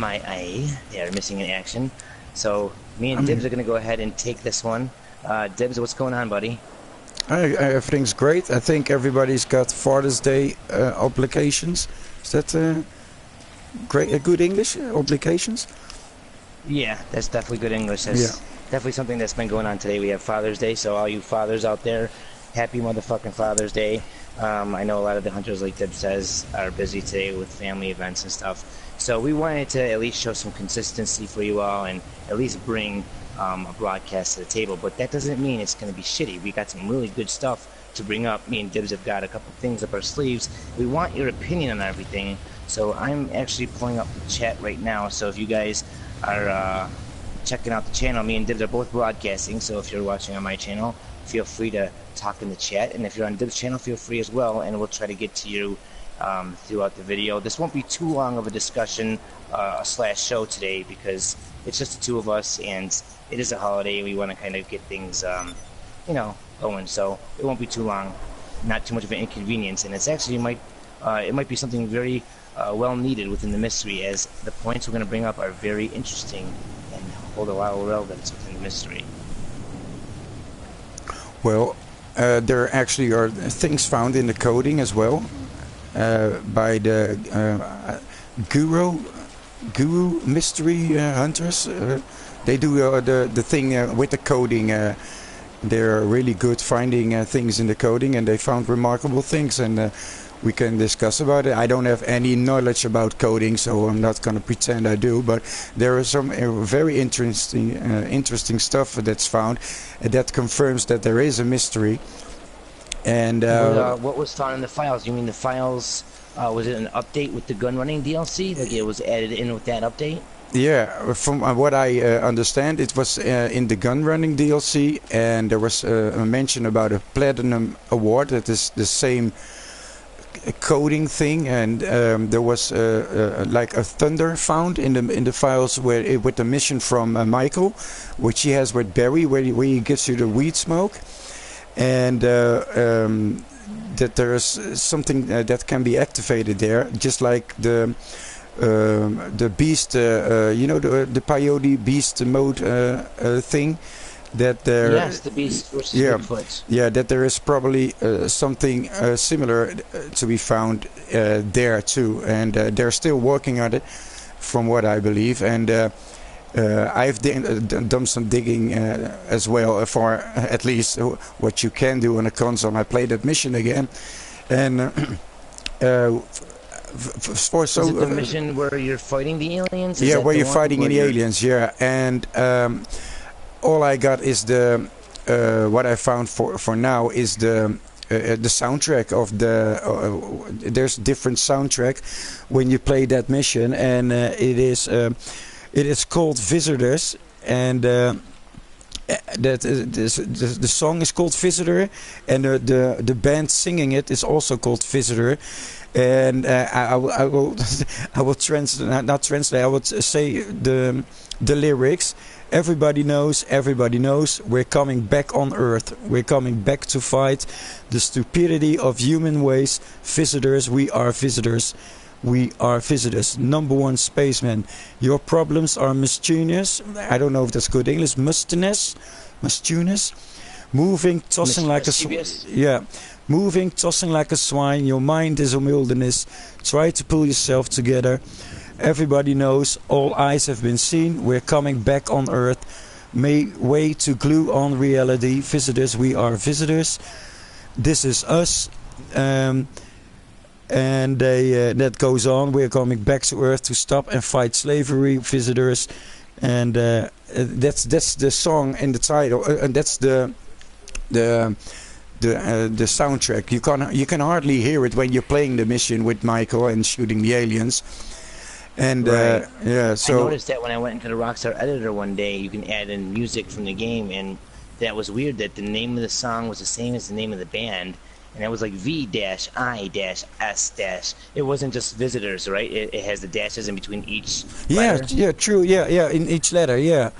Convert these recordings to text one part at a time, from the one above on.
They are missing in action. So me and Dibs are going to go ahead and take this one. Dibs, what's going on, buddy? Everything's great. I think everybody's got Father's Day obligations. Is that great? Good English? Obligations? Yeah, that's definitely good English. That's definitely something that's been going on today. We have Father's Day, so all you fathers out there, happy motherfucking Father's Day. I know a lot of the hunters, like Dibs says, are busy today with family events and stuff. So we wanted to at least show some consistency for you all and at least bring a broadcast to the table. But that doesn't mean it's going to be shitty. We got some really good stuff to bring up. Me and Dibs have got a couple things up our sleeves. We want your opinion on everything. So I'm actually pulling up the chat right now. So if you guys are checking out the channel, me and Dibs are both broadcasting. So if you're watching on my channel, feel free to talk in the chat. And if you're on Dibs' channel, feel free as well. And we'll try to get to you throughout the video. This won't be too long of a discussion slash show today because it's just the two of us and it is a holiday. We want to kind of get things, going. So it won't be too long, not too much of an inconvenience. And it's actually it might be something very well needed within the mystery, as the points we're going to bring up are very interesting and hold a lot of relevance within the mystery. Well, there actually are things found in the coding as well. By the Guru mystery hunters. They do the thing with the coding. They're really good finding things in the coding, and they found remarkable things, and we can discuss about it. I don't have any knowledge about coding, so I'm not going to pretend I do, but there is some very interesting stuff that's found that confirms that there is a mystery. And what was found in the files? You mean the files? Was it an update with the Gunrunning DLC? Like it was added in with that update? Yeah, from what I understand, it was in the Gunrunning DLC, and there was a mention about a Platinum Award. That is the same coding thing, and there was like a thunder found in the files with the mission from Michael, which he has with Barry, where he gives you the weed smoke. And that there is something that can be activated there, just like the beast, the peyote beast mode thing. That there, yes, the beast versus Bigfoot. Yeah, that there is probably something similar to be found there too, and they're still working on it, from what I believe, and. I've done some digging as well for at least what you can do on a console. I played that mission again, and for so. Is it the mission where you're fighting the aliens? Yeah, where you're fighting the aliens. Yeah, and all I got is the what I found for now is the soundtrack of the. There's different soundtrack when you play that mission, and it is. It is called Visitors, and the song is called Visitor, and the band singing it is also called Visitor. And I will not translate. I would say the lyrics. Everybody knows. We're coming back on Earth. We're coming back to fight the stupidity of human ways. Visitors, we are visitors. We are visitors. Number one spaceman. Your problems are mischievous. I don't know if that's good English. Mischievous. Moving, tossing like a moving, tossing like a swine. Your mind is a wilderness. Try to pull yourself together. Everybody knows. All eyes have been seen. We're coming back on Earth. Way to glue on reality. Visitors. We are visitors. This is us. And that goes on. We're coming back to Earth to stop and fight slavery, visitors, and that's the song in the title, and that's the soundtrack. You can hardly hear it when you're playing the mission with Michael and shooting the aliens. And right. So I noticed that when I went into the Rockstar editor one day, you can add in music from the game, and that was weird that the name of the song was the same as the name of the band. And that was like V-I-S-. It wasn't just visitors, right? It has the dashes in between each letter. Yeah, true. Yeah, in each letter. Yeah,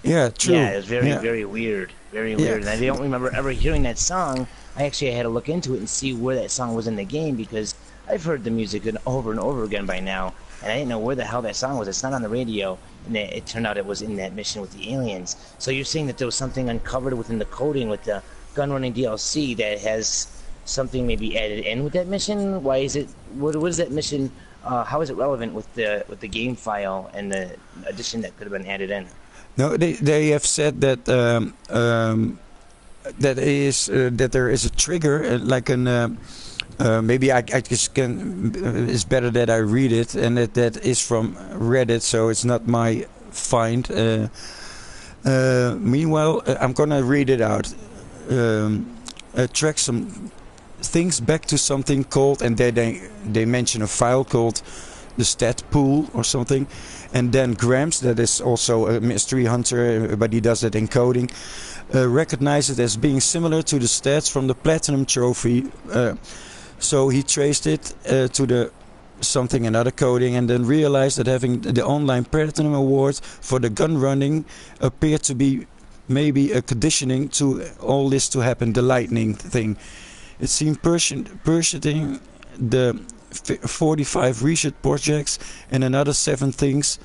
true. Yeah, it was very weird. Very weird. And I don't remember ever hearing that song. I actually had to look into it and see where that song was in the game, because I've heard the music over and over again by now. and I didn't know where the hell that song was. It's not on the radio, and it turned out it was in that mission with the aliens. So you're saying that there was something uncovered within the coding with the Gunrunning DLC that has something maybe added in with that mission? Why is it? What is that mission? How is it relevant with the game file and the addition that could have been added in? No, they have said that that there is a trigger, like an maybe I just can. It's better that I read it, and that is from Reddit, so it's not my find. Meanwhile, I'm gonna read it out. Track some things back to something called, and they mention a file called the stat pool or something, and then Grams, that is also a mystery hunter, but he does it in coding, recognize it as being similar to the stats from the platinum trophy, so he traced it to the something another coding, and then realized that having the online platinum award for the gun running appeared to be maybe a conditioning to all this to happen, the lightning thing. It seemed pursuing the 45 research projects and another 7 things,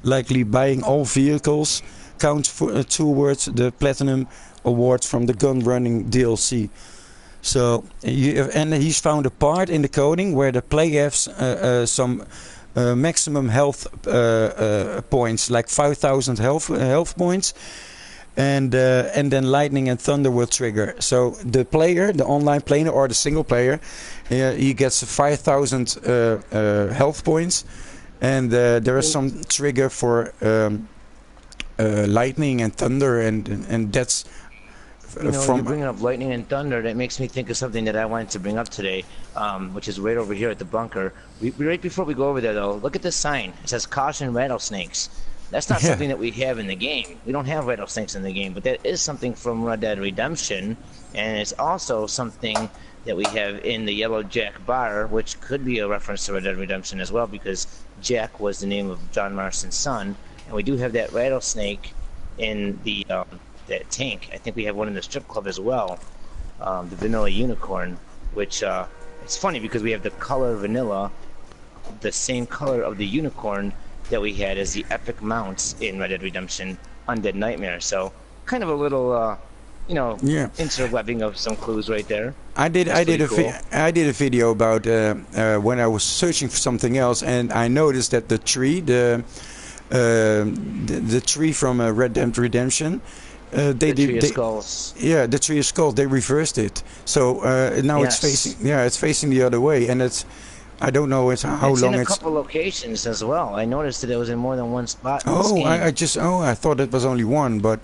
likely buying all vehicles, count towards the platinum award from the gun running DLC. So and he's found a part in the coding where the player has some maximum health points, like 5,000 health points. And then lightning and thunder will trigger. So the player, the online player or the single player, he gets 5,000 health points, and there is some trigger for lightning and thunder, and that's from. You're bringing up lightning and thunder. That makes me think of something that I wanted to bring up today, which is right over here at the bunker. Right before we go over there, though, look at this sign. It says "Caution Rattlesnakes." That's not something that we have in the game. We don't have rattlesnakes in the game, but that is something from Red Dead Redemption, and it's also something that we have in the Yellow Jack bar, which could be a reference to Red Dead Redemption as well, because Jack was the name of John Marston's son, and we do have that rattlesnake in the that tank. I think we have one in the strip club as well, the Vanilla Unicorn, which it's funny because we have the color vanilla, the same color of the unicorn that we had as the epic mounts in Red Dead Redemption Undead Nightmare. So kind of a little interwebbing of some clues right there. I did a video about when I was searching for something else, and I noticed that the tree from Red Dead Redemption, the tree of skulls. Yeah, the tree of skulls. They reversed it, so now it's facing the other way, and it's. I don't know how long it's in a couple locations as well. I noticed that it was in more than one spot. I thought it was only one, but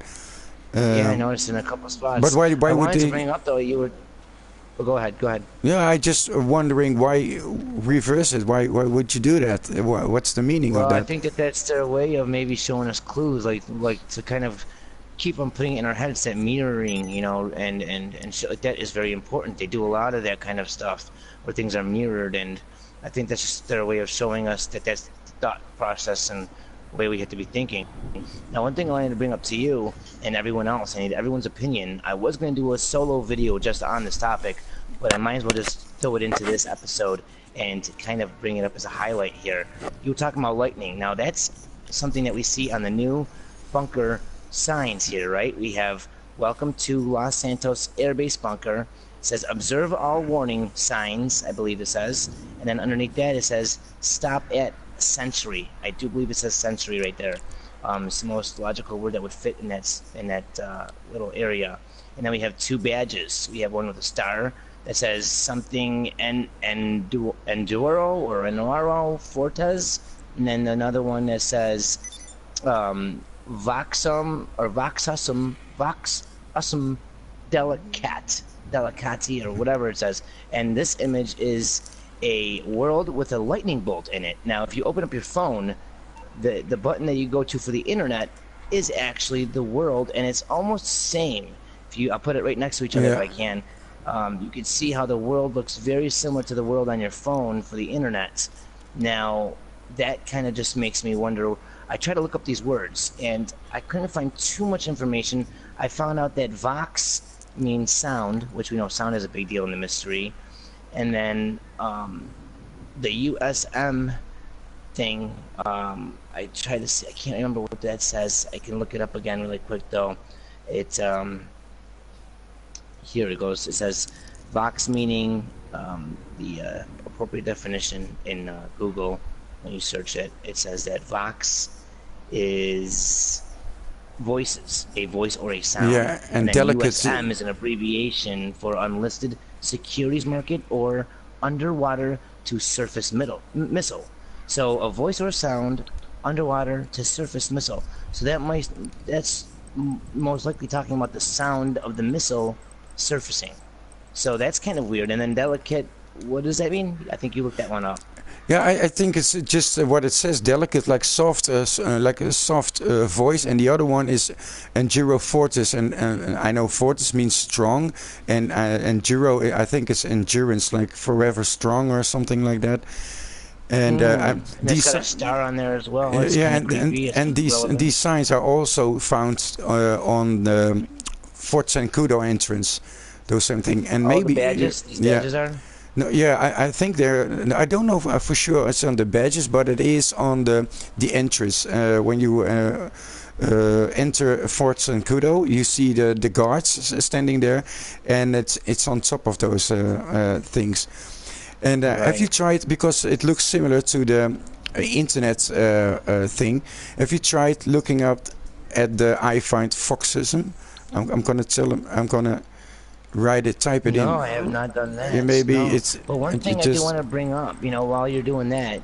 yeah, I noticed in a couple spots. But why I would wanted they to bring up though? You were. Oh, go ahead. Yeah, I just wondering why reverse it. Why would you do that? What's the meaning of that? I think that's their way of maybe showing us clues, like to kind of keep on putting it in our heads that mirroring, and shit like that is very important. They do a lot of that kind of stuff where things are mirrored, and I think that's just their way of showing us that that's the thought process and the way we have to be thinking. Now, one thing I wanted to bring up to you and everyone else, I need everyone's opinion. I was going to do a solo video just on this topic, but I might as well just throw it into this episode and kind of bring it up as a highlight here. You were talking about lightning. Now, that's something that we see on the new bunker signs here, right? We have "Welcome to Los Santos Air Base Bunker." It says "Observe all warning signs," I believe it says, and then underneath that it says "Stop at Sentry." I do believe it says "Sentry" right there. It's the most logical word that would fit in that little area. And then we have 2 badges. We have one with a star that says something Enduro or Enoro Fortes, and then another one that says Voxum or Voxusum Delicati or whatever it says. And this image is a world with a lightning bolt in it. Now, if you open up your phone, the button that you go to for the internet is actually the world, and it's almost the same. I'll put it right next to each other if I can. You can see how the world looks very similar to the world on your phone for the internet. Now, that kind of just makes me wonder. I tried to look up these words, and I couldn't find too much information. I found out that Vox means sound, which we know sound is a big deal in the mystery. And then the USM thing. I try to see. I can't remember what that says. I can look it up again really quick though. It's here it goes. It says Vox meaning the appropriate definition in Google. When you search it, it says that Vox is voices, a voice or a sound. Yeah, And and then delicacy. USM is an abbreviation for unlisted securities market or underwater to surface missile. So a voice or a sound underwater to surface missile. So that's most likely talking about the sound of the missile surfacing. So that's kind of weird. And then delicate, what does that mean? I think you looked that one up. Yeah, I think it's just what it says, delicate, like soft, like a soft voice, and the other one is enduro fortis, and I know fortis means strong, and enduro, I think it's endurance, like forever strong or something like that. And And it's got a star on there as well. It's yeah, kind of creepy. It's and relevant. these signs are also found on the Fort Zancudo entrance, those same thing, and Oh, maybe the badges. These yeah. badges are. No, yeah, I think they're. I don't know for sure it's on the badges, but it is on the entrance. When you enter Fort Zancudo, you see the guards standing there, and it's on top of those things. And have you Right. tried, because it looks similar to the internet thing? Have you tried looking up at the I find Foxism? I'm gonna tell them. I'm gonna write it, type it No, in. I have not done Yeah, that. maybe No. it's But one it thing I do just want to bring up, while you're doing that,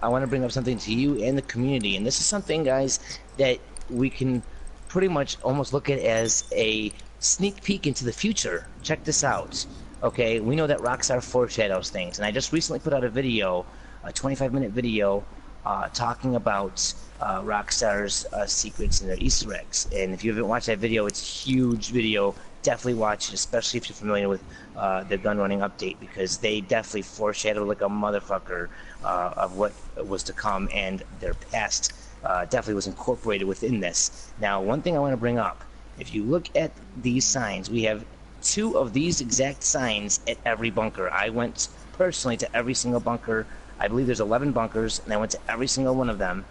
I want to bring up something to you and the community. And this is something, guys, that we can pretty much almost look at as a sneak peek into the future. Check this out. Okay, we know that Rockstar foreshadows things. And I just recently put out a video, a 25-minute video, talking about Rockstar's secrets and their Easter eggs. And if you haven't watched that video, it's a huge video. Definitely watch it, especially if you're familiar with the gun running update, because they definitely foreshadowed like a motherfucker of what was to come, and their past definitely was incorporated within this. Now, one thing I want to bring up, if you look at these signs, we have 2 of these exact signs at every bunker. I went personally to every single bunker. I believe there's 11 bunkers, and I went to every single one of them.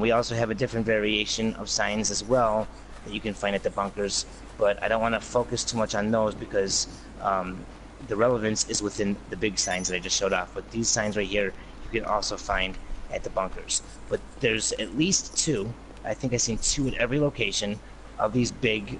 We also have a different variation of signs as well that you can find at the bunkers, but I don't want to focus too much on those because the relevance is within the big signs that I just showed off. But these signs right here, you can also find at the bunkers. But there's at least 2. I think I've seen 2 at every location of these big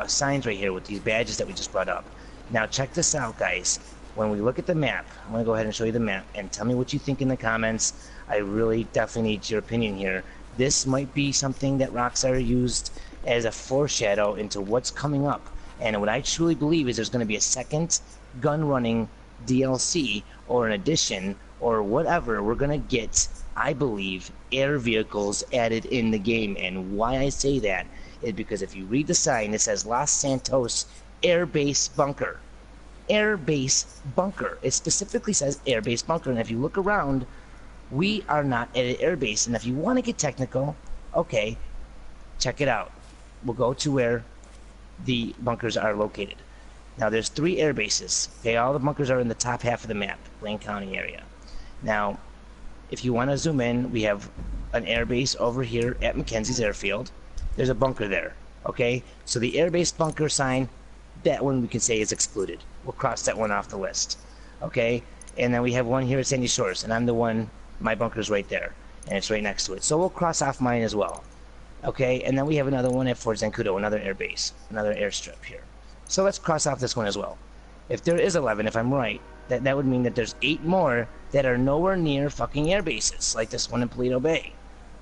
signs right here with these badges that we just brought up. Now check this out, guys. When we look at the map, I'm going to go ahead and show you the map and tell me what you think in the comments. I really definitely need your opinion here. This might be something that Rockstar used as a foreshadow into what's coming up. And what I truly believe is there's going to be a second gun running DLC or an addition or whatever. We're going to get, I believe, air vehicles added in the game. And why I say that is because if you read the sign, it says Los Santos Air Base Bunker. Air Base Bunker. It specifically says Air Base Bunker. And if you look around, we are not at an air base. And if you want to get technical, okay, check it out. We'll go to where the bunkers are located. Now there's 3 air bases. Okay, all the bunkers are in the top half of the map, Blaine County area. Now, if you want to zoom in, we have an air base over here at McKenzie's Airfield. There's a bunker there. Okay, so the air base bunker sign, that one we can say is excluded. We'll cross that one off the list. Okay, and then we have one here at Sandy Shores, and I'm the one, my bunker's right there, and it's right next to it. So we'll cross off mine as well. Okay, and then we have another one at Fort Zancudo, another air base, another airstrip here. So let's cross off this one as well. If there is 11, if I'm right, that would mean that there's 8 more that are nowhere near fucking air bases, like this one in Paleto Bay.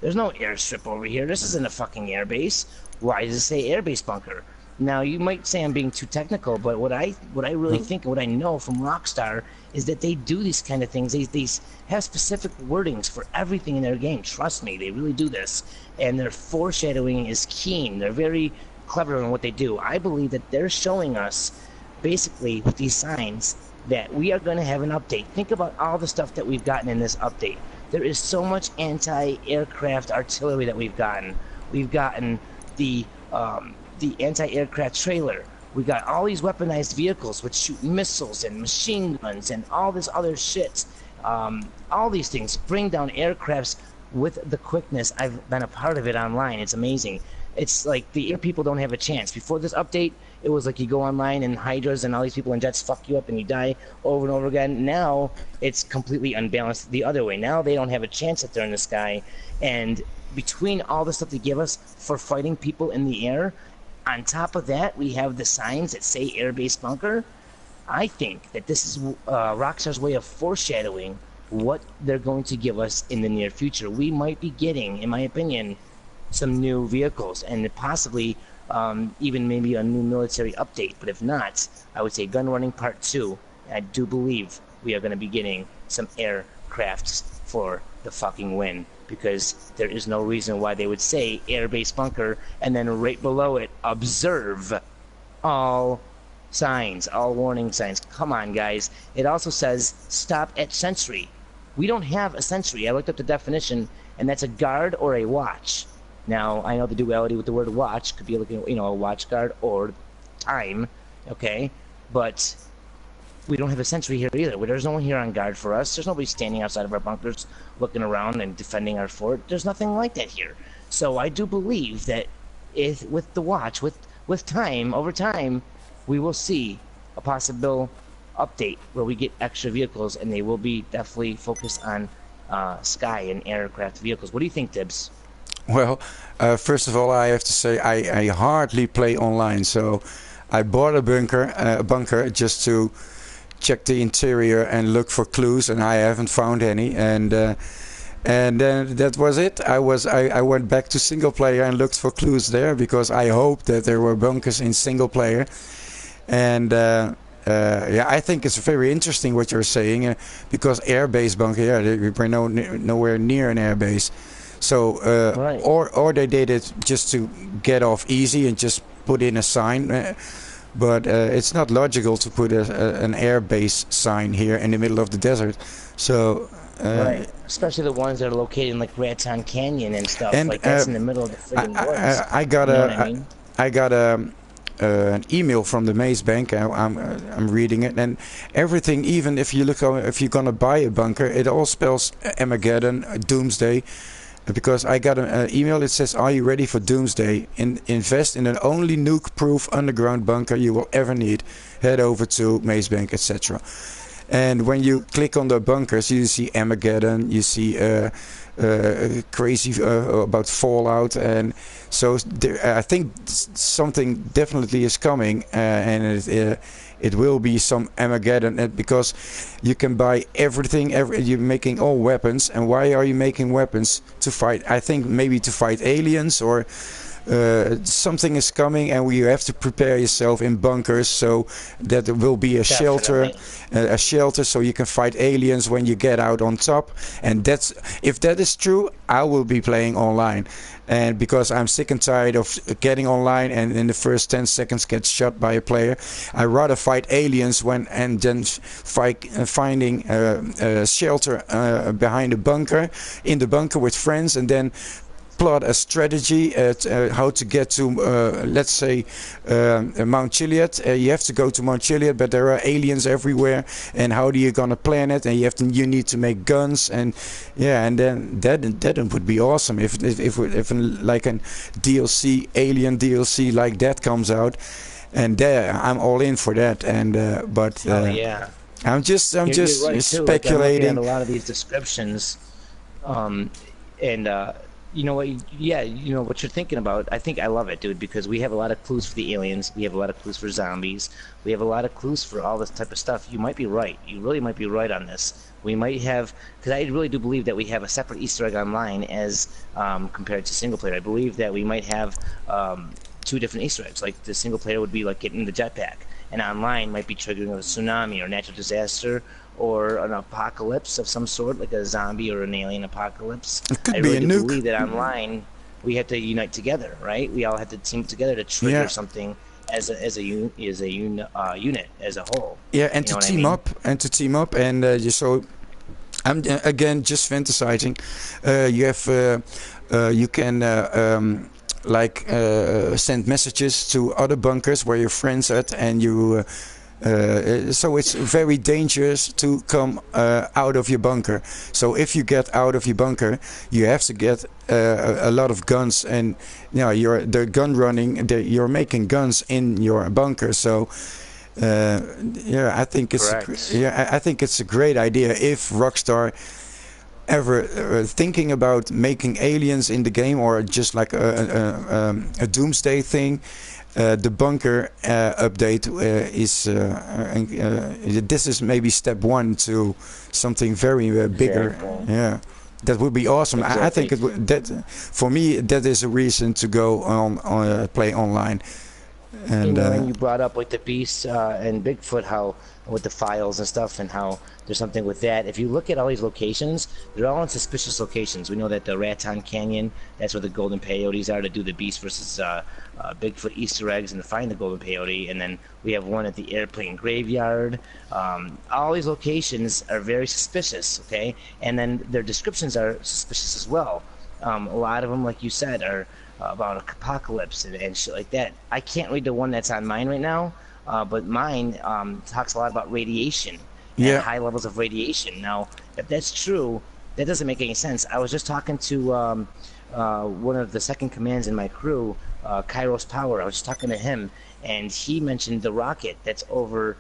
There's no airstrip over here. This isn't a fucking air base. Why does it say air base bunker? Now, you might say I'm being too technical, but what I really think and what I know from Rockstar is that they do these kind of things. They have specific wordings for everything in their game. Trust me, they really do this. And their foreshadowing is keen. They're very clever in what they do. I believe that they're showing us, basically, with these signs, that we are going to have an update. Think about all the stuff that we've gotten in this update. There is so much anti-aircraft artillery that we've gotten. We've gotten the anti-aircraft trailer. We got all these weaponized vehicles which shoot missiles and machine guns and all this other shit. all these things bring down aircrafts with the quickness. I've been a part of it online. It's amazing. It's like the air people don't have a chance. Before this update, it was like you go online and hydras and all these people in jets fuck you up and you die over and over again. Now it's completely unbalanced the other way. Now they don't have a chance if they're in the sky. And between all the stuff they give us for fighting people in the air, on top of that, we have the signs that say airbase bunker. I think that this is Rockstar's way of foreshadowing what they're going to give us in the near future. We might be getting, in my opinion, some new vehicles and possibly even maybe a new military update. But if not, I would say Gunrunning Part 2. I do believe we are going to be getting some aircrafts for the fucking win, because there is no reason why they would say airbase bunker and then right below it, observe all signs, all warning signs. Come on, guys. It also says stop at sentry. We don't have a sentry. I looked up the definition, and that's a guard or a watch. Now, I know the duality with the word watch could be looking, a watch guard or time, okay? But we don't have a sentry here either. There's no one here on guard for us. There's nobody standing outside of our bunkers looking around and defending our fort. There's nothing like that here. So I do believe that with the watch, with time, over time, we will see a possible update where we get extra vehicles, and they will be definitely focused on sky and aircraft vehicles. What do you think, Tibbs? Well, first of all, I have to say I hardly play online, so I bought a bunker just to check the interior and look for clues, and I haven't found any. And then that was it. I went back to single player and looked for clues there, because I hoped that there were bunkers in single player. And yeah, I think it's very interesting what you're saying, because airbase bunker, yeah, we're nowhere near an airbase. So Right. or they did it just to get off easy and just put in a sign, but it's not logical to put an airbase sign here in the middle of the desert. So Right. Especially the ones that are located in like Raton Canyon and stuff. And like that's in the middle of the friggin' woods. I got You know what I mean? I got an email from the Maze Bank. I'm reading it, and everything. Even if you look, if you're gonna buy a bunker, it all spells Armageddon, Doomsday. Because I got an email that says, "Are you ready for Doomsday? Invest in an only nuke-proof underground bunker you will ever need. Head over to Maze Bank, etc." And when you click on the bunkers, you see Armageddon, you see crazy about Fallout, and so I think something definitely is coming, and it will be some Armageddon, because you can buy everything. You're making all weapons, and why are you making weapons? To fight, I think maybe to fight aliens, or something is coming, and you have to prepare yourself in bunkers, so that there will be a shelter, so you can fight aliens when you get out on top. And if that is true, I will be playing online. And because I'm sick and tired of getting online and in the first 10 seconds get shot by a player, I rather fight aliens and then finding shelter behind a bunker, in the bunker with friends, and then plot a strategy at how to get to, let's say, Mount Chiliad. You have to go to Mount Chiliad, but there are aliens everywhere. And how do you gonna plan it? And you need to make guns, and yeah, and then that would be awesome if like an DLC, alien DLC like that comes out, and there I'm all in for that. And but yeah. I'm just You're right, too. Like, I'm speculating. looking at a lot of these descriptions, and you know what? Yeah, you know what you're thinking about. I think I love it, dude, because we have a lot of clues for the aliens. We have a lot of clues for zombies. We have a lot of clues for all this type of stuff. You might be right. You really might be right on this. We might have, because I really do believe that we have a separate Easter egg online as compared to single player. I believe that we might have 2 different Easter eggs. Like the single player would be like getting the jetpack, and online might be triggering a tsunami or natural disaster, or an apocalypse of some sort, like a zombie or an alien apocalypse. It could I be really a do nuke. believe that online we have to unite together, right? We all have to team together to trigger something as a unit, as a whole. Yeah, and You know to what I team up, and so I'm again just fantasizing. You have you can send messages to other bunkers where your friends at, and you So it's very dangerous to come out of your bunker. So if you get out of your bunker, you have to get a lot of guns, and the gun running. You're making guns in your bunker. So I think Correct. I think it's a great idea if Rockstar ever thinking about making aliens in the game, or just like a doomsday thing. The bunker update this is maybe step one to something very bigger. Exactly. Yeah, that would be awesome. Exactly. I think for me that is a reason to go on play online. And And you brought up like the beasts and Bigfoot, how with the files and stuff, and how there's something with that. If you look at all these locations, they're all in suspicious locations. We know that the Raton Canyon, that's where the golden peyotes are, to do the beast versus Bigfoot Easter eggs and to find the golden peyote. And then we have one at the airplane graveyard. All these locations are very suspicious, okay? And then their descriptions are suspicious as well. A lot of them, like you said, are about apocalypse and shit like that. I can't read the one that's on mine right now, but mine talks a lot about radiation and high levels of radiation. Now, if that's true, that doesn't make any sense. I was just talking to one of the second commands in my crew, Kairos Power. I was just talking to him, and he mentioned the rocket that's over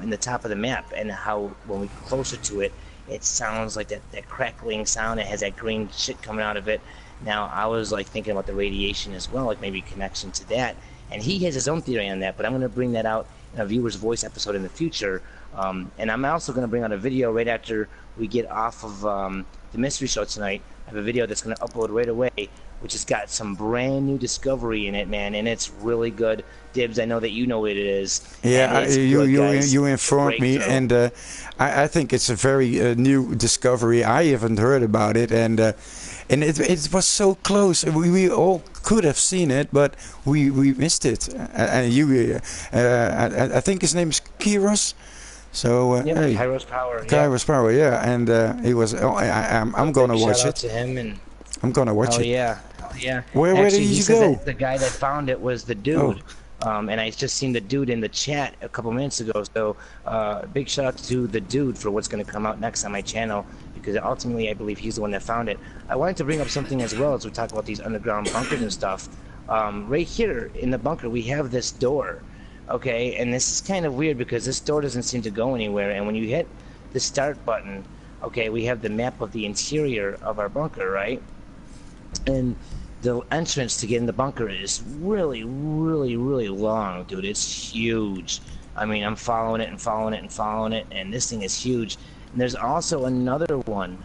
in the top of the map, and how when we get closer to it, it sounds like that crackling sound. It has that green shit coming out of it. Now, I was like thinking about the radiation as well, like maybe connection to that. And he has his own theory on that, but I'm going to bring that out in a viewer's voice episode in the future. And I'm also going to bring out a video right after we get off of the mystery show tonight. I have a video that's going to upload right away, which has got some brand new discovery in it, man, and it's really good. Dibs, I know that you know what it is. Yeah, you informed me, and I think it's a very new discovery. I haven't heard about it, and it was so close. We all could have seen it, but we missed it. And I think his name is Kiros. So hey, Kairos Power. Kairos Power, yeah, and he was. I'm gonna watch Shout out it. to him, and I'm gonna watch it. Yeah. Where did you go? The guy that found it was the dude. And I just seen the dude in the chat a couple minutes ago. So big shout out to the dude for what's going to come out next on my channel, because ultimately I believe he's the one that found it. I wanted to bring up something as well as we talk about these underground bunkers and stuff. Right here in the bunker we have this door, okay? And this is kind of weird because this door doesn't seem to go anywhere. And when you hit the start button, okay, we have the map of the interior of our bunker, right? And the entrance to get in the bunker is really, really, really long, dude. It's huge. I mean, I'm following it and following it and following it, and this thing is huge. And there's also another one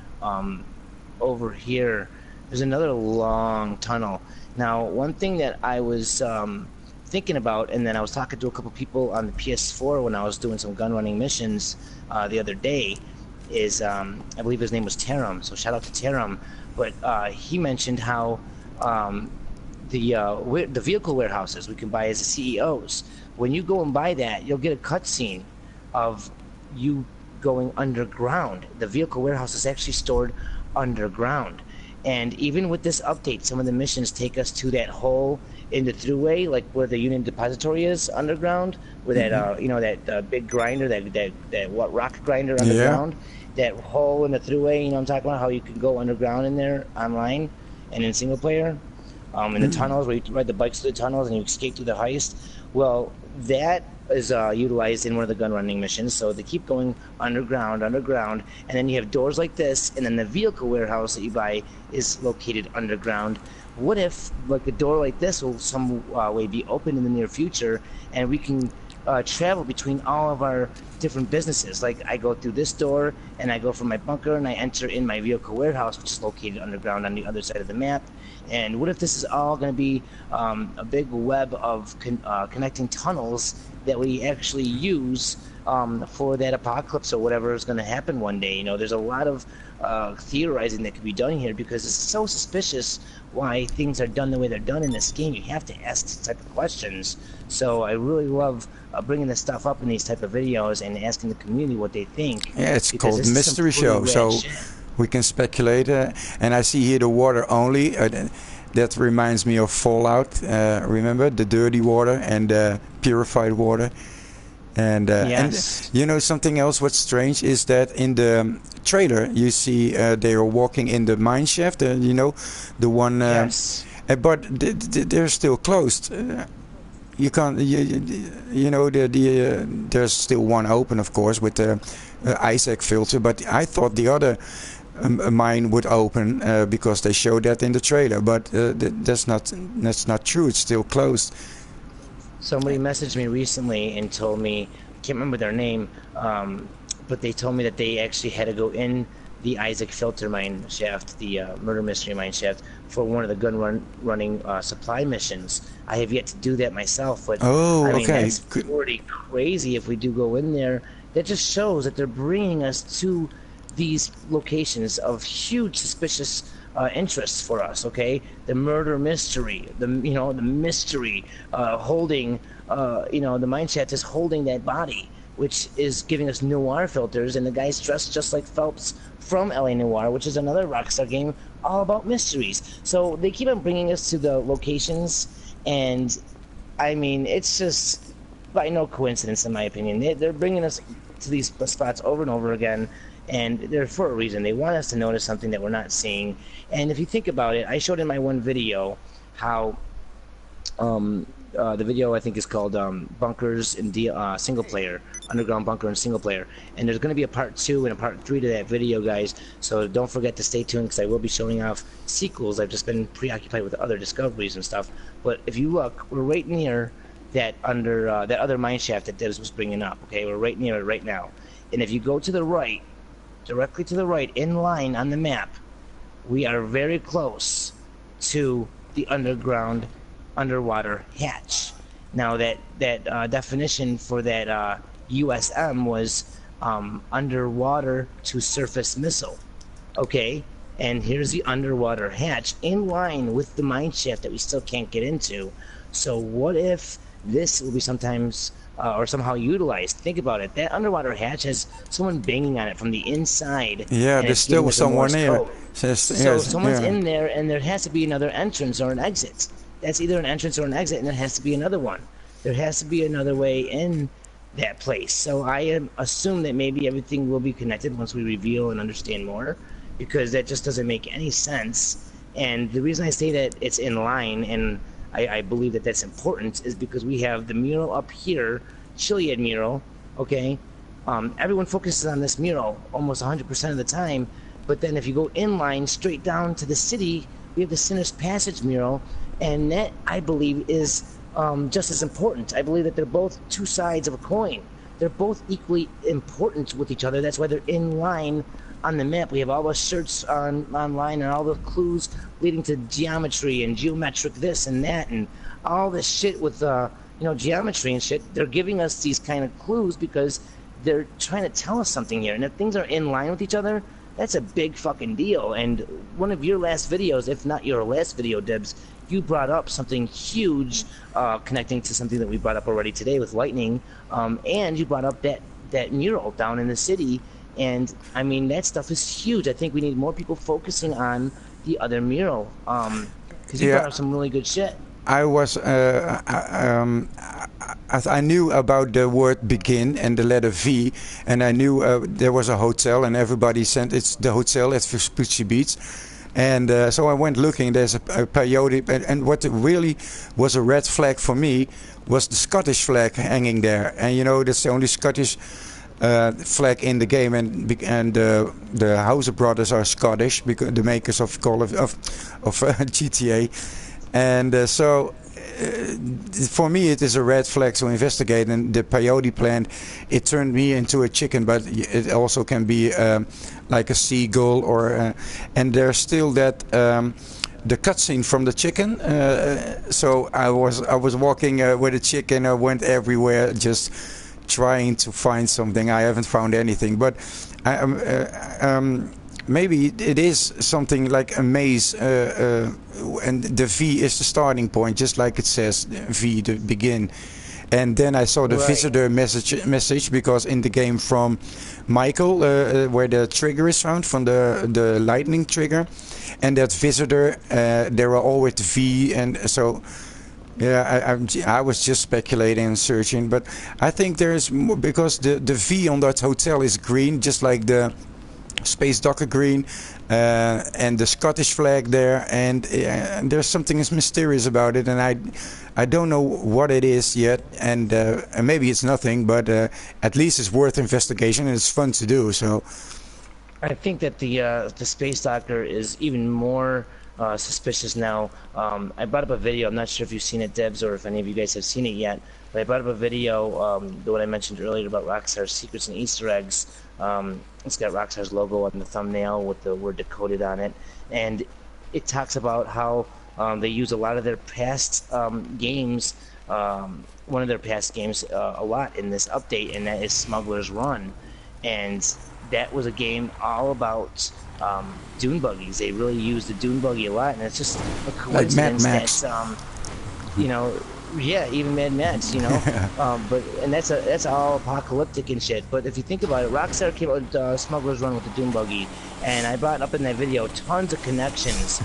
over here. There's another long tunnel. Now, one thing that I was thinking about, and then I was talking to a couple people on the PS4 when I was doing some gun running missions the other day, is I believe his name was Taram, so shout out to Taram. But he mentioned how the vehicle warehouses we can buy as the CEOs. When you go and buy that, you'll get a cutscene of you going underground. The vehicle warehouse is actually stored underground. And even with this update, some of the missions take us to that hole in the thruway, like where the Union Depository is underground, where that that big grinder, that rock grinder underground, that hole in the thruway. You know what I'm talking about? How you can go underground in there online and in single player, in the tunnels where you ride the bikes through the tunnels and you escape through the heist. Well, that is utilized in one of the gun running missions. So they keep going underground, and then you have doors like this, and then the vehicle warehouse that you buy is located underground. What if, like, a door like this will some way be open in the near future, and we can travel between all of our different businesses? Like, I go through this door, and I go from my bunker, and I enter in my vehicle warehouse, which is located underground on the other side of the map. And what if this is all going to be a big web of connecting tunnels that we actually use for that apocalypse or whatever is going to happen one day? You know, there's a lot of theorizing that could be done here, because it's so suspicious why things are done the way they're done in this game. You have to ask this type of questions. So I really love bringing this stuff up in these type of videos and asking the community what they think. Yeah, it's called Mystery Show, so we can speculate. And I see here the water only. That reminds me of Fallout. Remember the dirty water and purified water. And Yes. you know something else. What's strange is that in the trailer you see they are walking in the mine shaft. You know, the one. Yes. But they're still closed. You can't. You know there's still one open, of course, with the Isaac filter. But I thought the other mine would open because they showed that in the trailer. But that's not true. It's still closed. Somebody messaged me recently and told me, I can't remember their name, but they told me that they actually had to go in the Isaac filter mine shaft, the murder mystery mine shaft, for one of the running supply missions. I have yet to do that myself, but Oh, I mean, okay. that's pretty crazy if we do go in there. That just shows that they're bringing us to these locations of huge suspicious interests for us. Okay, the murder mystery, the mystery holding, the mine shaft is holding that body, which is giving us noir filters, and the guy's dressed just like Phelps from LA Noire, which is another Rockstar game all about mysteries. So they keep on bringing us to the locations, and I mean, it's just by no coincidence, in my opinion. They're bringing us to these spots over and over again, and they're for a reason. They want us to notice something that we're not seeing. And if you think about it, I showed in my one video how the video I think is called Bunkers in Single Player, Underground Bunker and Single Player. And there's going to be a part 2 and a part 3 to that video, guys. So don't forget to stay tuned because I will be showing off sequels. I've just been preoccupied with other discoveries and stuff. But if you look, we're right near that that other mine shaft that Debs was bringing up. Okay, we're right near it right now. And if you go to the right, directly to the right, in line on the map, we are very close to the underwater hatch. Now that definition for that USM was underwater to surface missile. Okay, and here's the underwater hatch in line with the mine shaft that we still can't get into. So what if this will be sometimes or somehow utilized? Think about it. That underwater hatch has someone banging on it from the inside. Yeah, there's still someone there. So someone's in there, and there has to be another entrance or an exit. That's either an entrance or an exit, and there has to be another one. There has to be another way in that place. So I assume that maybe everything will be connected once we reveal and understand more, because that just doesn't make any sense. And the reason I say that it's in line, and I believe that that's important, is because we have the mural up here, Chiliad mural, okay? Everyone focuses on this mural almost 100% of the time, but then if you go inline straight down to the city, we have the Sinner's Passage mural, and that, I believe, is just as important. I believe that they're both two sides of a coin. They're both equally important with each other. That's why they're in line on the map. We have all the search online and all the clues leading to geometry and geometric this and that and all this shit with geometry and shit. They're giving us these kind of clues because they're trying to tell us something here. And if things are in line with each other, that's a big fucking deal. And one of your last videos, if not your last video, Dibs, you brought up something huge connecting to something that we brought up already today with lightning, and you brought up that mural down in the city. And I mean, that stuff is huge. I think we need more people focusing on the other mural, because you brought up some really good shit. I was I knew about the word begin and the letter V, and I knew there was a hotel, and everybody said it's the hotel at Vespucci Beach. And so I went looking. There's a peyote, and what really was a red flag for me was the Scottish flag hanging there. And you know, that's the only Scottish flag in the game, and the Hauser brothers are Scottish, because the makers of GTA. And so for me it is a red flag to investigate. And the peyote plant, it turned me into a chicken, but it also can be like a seagull, or and there's still that the cutscene from the chicken. So I was walking with a chicken. I went everywhere just trying to find something. I haven't found anything, but maybe it is something like a maze, and the V is the starting point, just like it says V, the begin. And then I saw the visitor message, because in the game from Michael, where the trigger is found, from the lightning trigger, and that visitor, there are always the V, and so Yeah, I was just speculating and searching, but I think there's more, because the V on that hotel is green, just like the Space Docker green, and the Scottish flag there, and there's something is mysterious about it, and I don't know what it is yet, and maybe it's nothing, but at least it's worth investigation and it's fun to do. So I think that the space docker is even more suspicious now. I brought up a video. I'm not sure if you've seen it, Debs, or if any of you guys have seen it yet. But I brought up a video, the one I mentioned earlier about Rockstar's secrets and Easter eggs. It's got Rockstar's logo on the thumbnail with the word decoded on it, and it talks about how they use a lot of their past games. One of their past games a lot in this update, and that is Smuggler's Run, and that was a game all about dune buggies. They really used the dune buggy a lot, and it's just a coincidence that you know, yeah, even Mad Max, you know, and that's all apocalyptic and shit. But if you think about it, Rockstar came out with Smuggler's Run with the dune buggy, and I brought up in that video tons of connections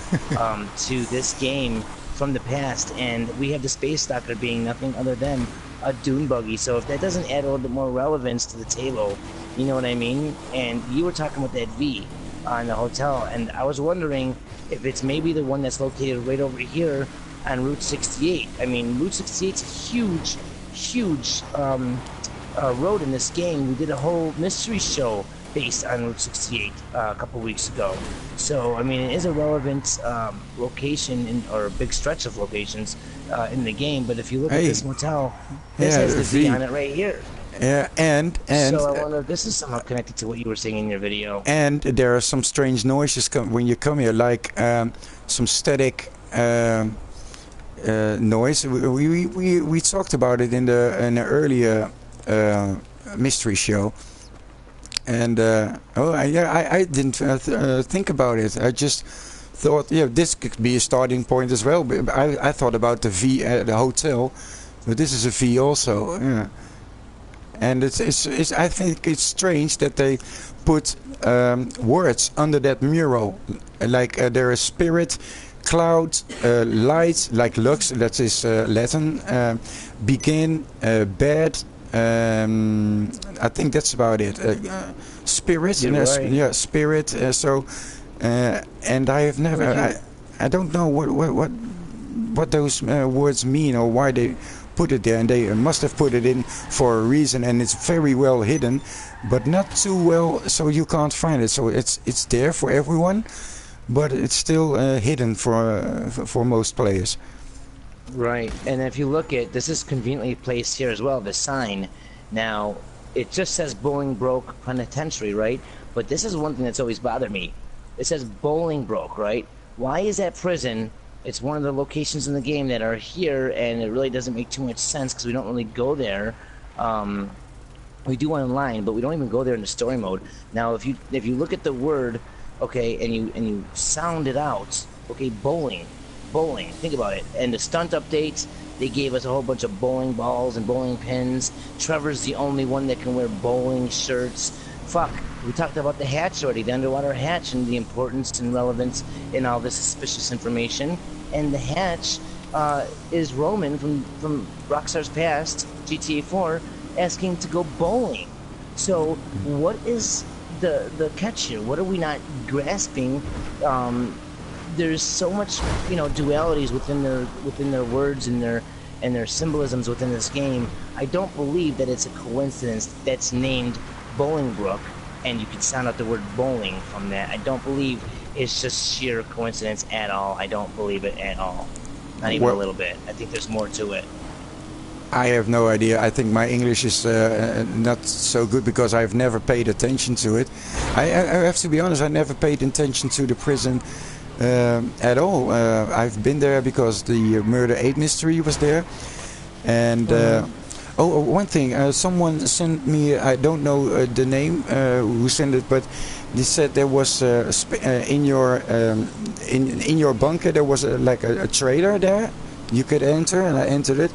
to this game from the past, and we have the space docker being nothing other than a dune buggy. So if that doesn't add a little bit more relevance to the table, you know what I mean? And you were talking about that V on the hotel, and I was wondering if it's maybe the one that's located right over here on Route 68. I mean, Route 68 is a huge road in this game. We did a whole mystery show based on Route 68 a couple weeks ago. So, I mean, it is a relevant location or a big stretch of locations in the game. But if you look at this motel, this has the V on it right here. Yeah, and so I wonder if this is somehow connected to what you were saying in your video. And there are some strange noises when you come here, like some static noise. We talked about it in the earlier mystery show, and I didn't think about it. I just thought, yeah, this could be a starting point as well. But I thought about the V at the hotel, but this is a V also. Yeah. And it's I think it's strange that they put words under that mural, like there is spirit, cloud, light, like lux, that is Latin, begin, bed. I think that's about it. Spirit, yeah, spirit. And I have never. I don't know what those words mean or why they put it there, and they must have put it in for a reason, and it's very well hidden, but not too well, so you can't find it. So it's there for everyone, but it's still hidden for most players. Right, and if you look at this, is conveniently placed here as well. The sign, now it just says Bolingbroke Penitentiary, right? But this is one thing that's always bothered me. It says Bolingbroke, right? Why is that prison? It's one of the locations in the game that are here, and it really doesn't make too much sense because we don't really go there. We do online, but we don't even go there in the story mode. Now, if you look at the word, okay, and you sound it out, okay, bowling. Think about it. And the stunt updates, they gave us a whole bunch of bowling balls and bowling pins. Trevor's the only one that can wear bowling shirts. Fuck, we talked about the hatch already, the underwater hatch, and the importance and relevance in all this suspicious information. And the hatch is Roman from Rockstar's past, GTA 4, asking to go bowling. So what is the catch here? What are we not grasping? There's so much, you know, dualities within their words and their symbolisms within this game. I don't believe that it's a coincidence that's named Bolingbroke, and you can sound out the word bowling from that. I don't believe it's just sheer coincidence at all. I don't believe it at all. Not even a little bit. I think there's more to it. I have no idea. I think my English is not so good because I've never paid attention to it. I have to be honest, I never paid attention to the prison at all. I've been there because the Murder 8 mystery was there. And one thing, someone sent me, I don't know the name who sent it, but they said there was in your bunker there was like a trailer there you could enter, and I entered it.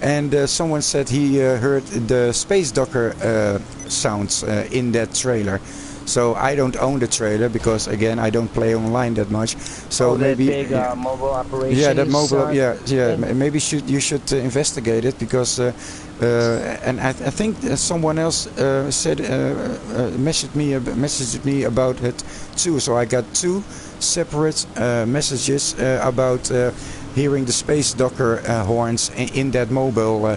And someone said he heard the space docker sounds in that trailer. So I don't own the trailer because again I don't play online that much. So maybe that big mobile operation. yeah, that mobile. Yeah. Thing. Maybe you should investigate it because and I think someone else messaged me about it too. So I got two separate messages about hearing the space docker horns in that mobile.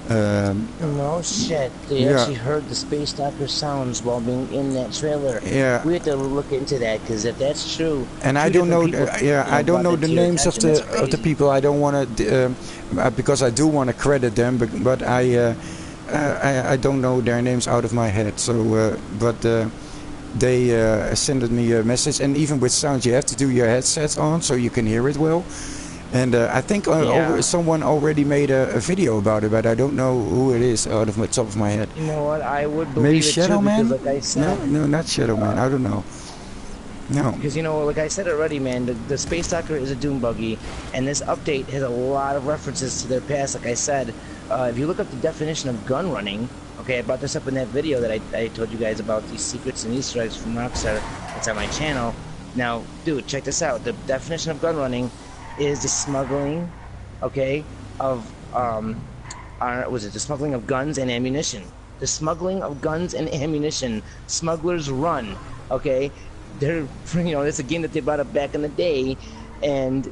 No shit. They actually heard the space docker sounds while being in that trailer. Yeah. We have to look into that because if that's true. And I don't know. I don't know the names of the people. I don't want to because I do want to credit them, but I don't know their names out of my head. So, but they sent me a message, and even with sound, you have to do your headsets on so you can hear it well. And I think someone already made a video about it, but I don't know who it is out of the top of my head. You know what? I would believe maybe it Shadow too, Man? because like I said, no, not Shadow Man. I don't know. No. Because like I said already, man, the space docker is a dune buggy, and this update has a lot of references to their past. Like I said, if you look up the definition of gun running, okay, I brought this up in that video that I told you guys about these secrets and Easter eggs from Rockstar. It's on my channel. Now, dude, check this out. The definition of gun running is the smuggling, okay, of the smuggling of guns and ammunition. The smuggling of guns and ammunition. Smugglers Run, okay. They're, it's a game that they brought up back in the day, and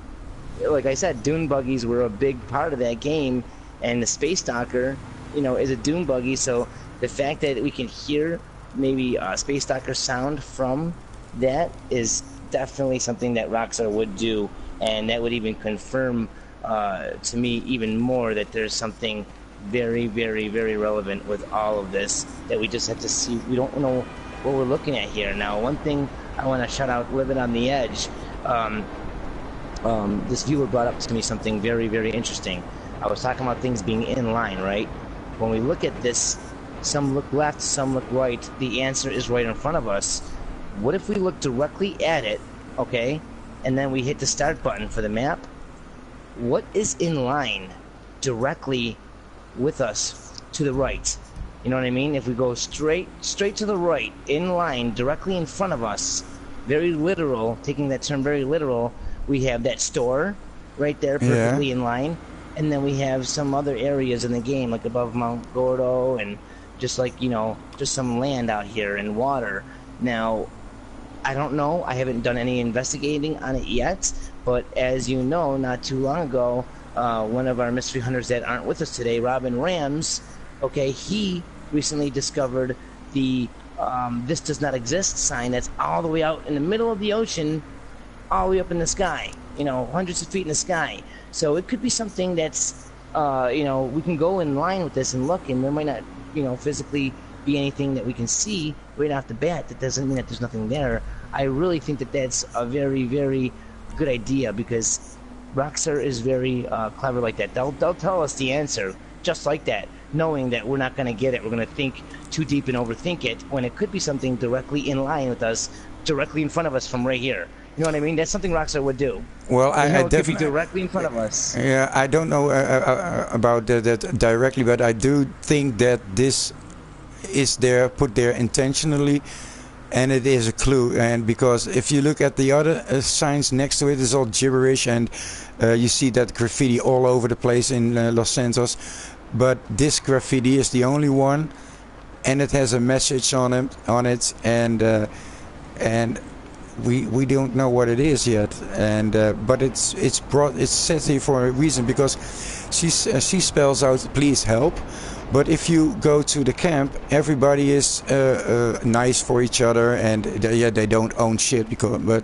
like I said, dune buggies were a big part of that game, and the space docker, is a dune buggy. So the fact that we can hear maybe a space docker sound from that is definitely something that Rockstar would do. And that would even confirm to me even more that there's something very, very, very relevant with all of this that we just have to see. We don't know what we're looking at here. Now, one thing I want to shout out, Living on the Edge. This viewer brought up to me something very, very interesting. I was talking about things being in line, right? When we look at this, some look left, some look right. The answer is right in front of us. What if we look directly at it, okay? And then we hit the start button for the map. What is in line directly with us to the right? You know what I mean? If we go straight to the right, in line, directly in front of us, very literal, taking that term very literal, we have that store right there perfectly in line. And then we have some other areas in the game, like above Mount Gordo, and just like, just some land out here and water. Now, I don't know. I haven't done any investigating on it yet, but as you know, not too long ago, one of our mystery hunters that aren't with us today, Robin Rams, okay, he recently discovered the "This Does Not Exist" sign that's all the way out in the middle of the ocean, all the way up in the sky, hundreds of feet in the sky. So it could be something that's, we can go in line with this and look, and there might not, physically be anything that we can see right off the bat. That doesn't mean that there's nothing there. I really think that that's a very, very good idea because Rockstar is very clever like that. They'll tell us the answer just like that, knowing that we're not going to get it. We're going to think too deep and overthink it when it could be something directly in line with us, directly in front of us from right here. You know what I mean? That's something Rockstar would do. Well, it could be directly in front of us. Yeah, I don't know about that directly, but I do think that this is put there intentionally. And it is a clue, and because if you look at the other signs next to it, it's all gibberish, and you see that graffiti all over the place in Los Santos. But this graffiti is the only one, and it has a message on it, and we don't know what it is yet. And but it's set here for a reason because she spells out "please help." But if you go to the camp, everybody is nice for each other, and they don't own shit. But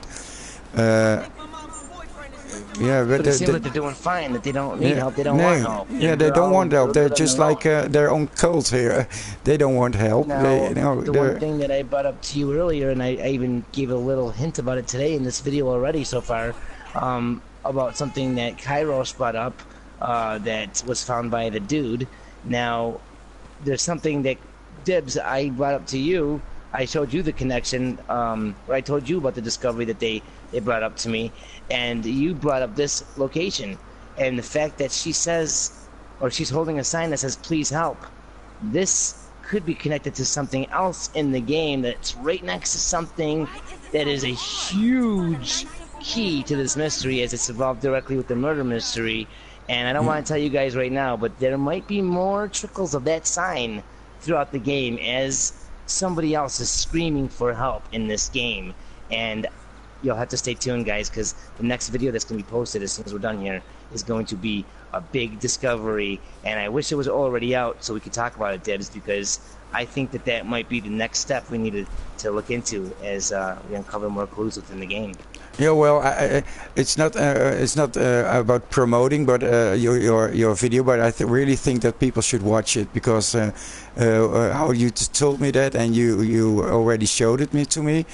it seems like they're doing fine. That they don't need help. They don't want help. Yeah, they don't want help. They're just like their own cult here. They don't want help. Now, the one thing that I brought up to you earlier, and I even gave a little hint about it today in this video already so far, about something that Kairos brought up that was found by the dude. Now, there's something that, Dibs, I brought up to you. I showed you the connection, I told you about the discovery that they brought up to me, and you brought up this location. And the fact that she says, or she's holding a sign that says, "please help." This could be connected to something else in the game that's right next to something that is a huge key to this mystery as it's involved directly with the murder mystery. And I don't want to tell you guys right now, but there might be more trickles of that sign throughout the game as somebody else is screaming for help in this game. And you'll have to stay tuned, guys, because the next video that's going to be posted as soon as we're done here is going to be a big discovery. And I wish it was already out so we could talk about it, Dibs, because I think that that might be the next step we needed to look into as we uncover more clues within the game. Yeah, well, it's not about promoting, but your video. But I really think that people should watch it because how you told me that, and you already showed it to me.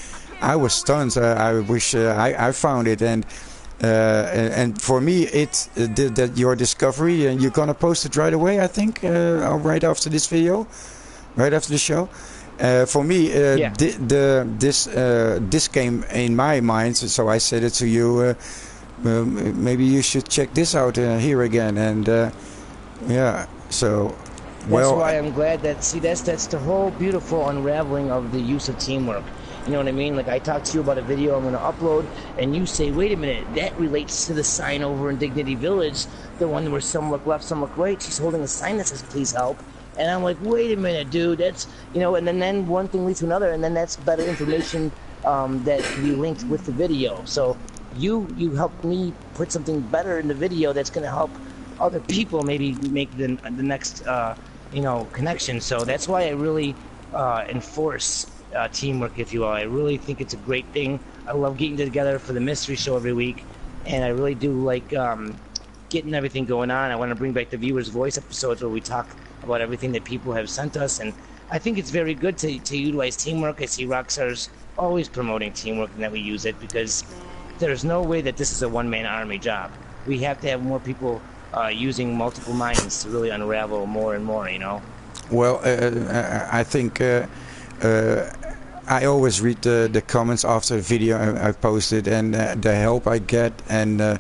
I was stunned. I wish I found it, and for me, it's that your discovery, and you're gonna post it right away. I think right after this video, right after the show. For me, Yeah. this came in my mind, so I said it to you. Maybe you should check this out here again, and yeah. So, well, That's why I'm glad that that's the whole beautiful unraveling of the use of teamwork. You know what I mean? Like I talked to you about a video I'm going to upload, and you say, "Wait a minute, that relates to the sign over in Dignity Village, the one where some look left, some look right. She's holding a sign that says, 'Please help.'" And I'm like, wait a minute, dude, that's, you know, and then one thing leads to another, and then that's better information that can be linked with the video. So you helped me put something better in the video that's going to help other people maybe make the next, you know, connection. So that's why I really enforce teamwork, if you will. I really think it's a great thing. I love getting together for the mystery show every week, and I really do like getting everything going on. I want to bring back the Viewer's Voice episodes where we talk about everything that people have sent us, and I think it's very good to utilize teamwork. I see Rockstar's always promoting teamwork and that we use it, because there's no way that this is a one-man army job. We have to have more people using multiple minds to really unravel more and more, you know? well, I think I always read the comments after the video I posted, and the help I get, and the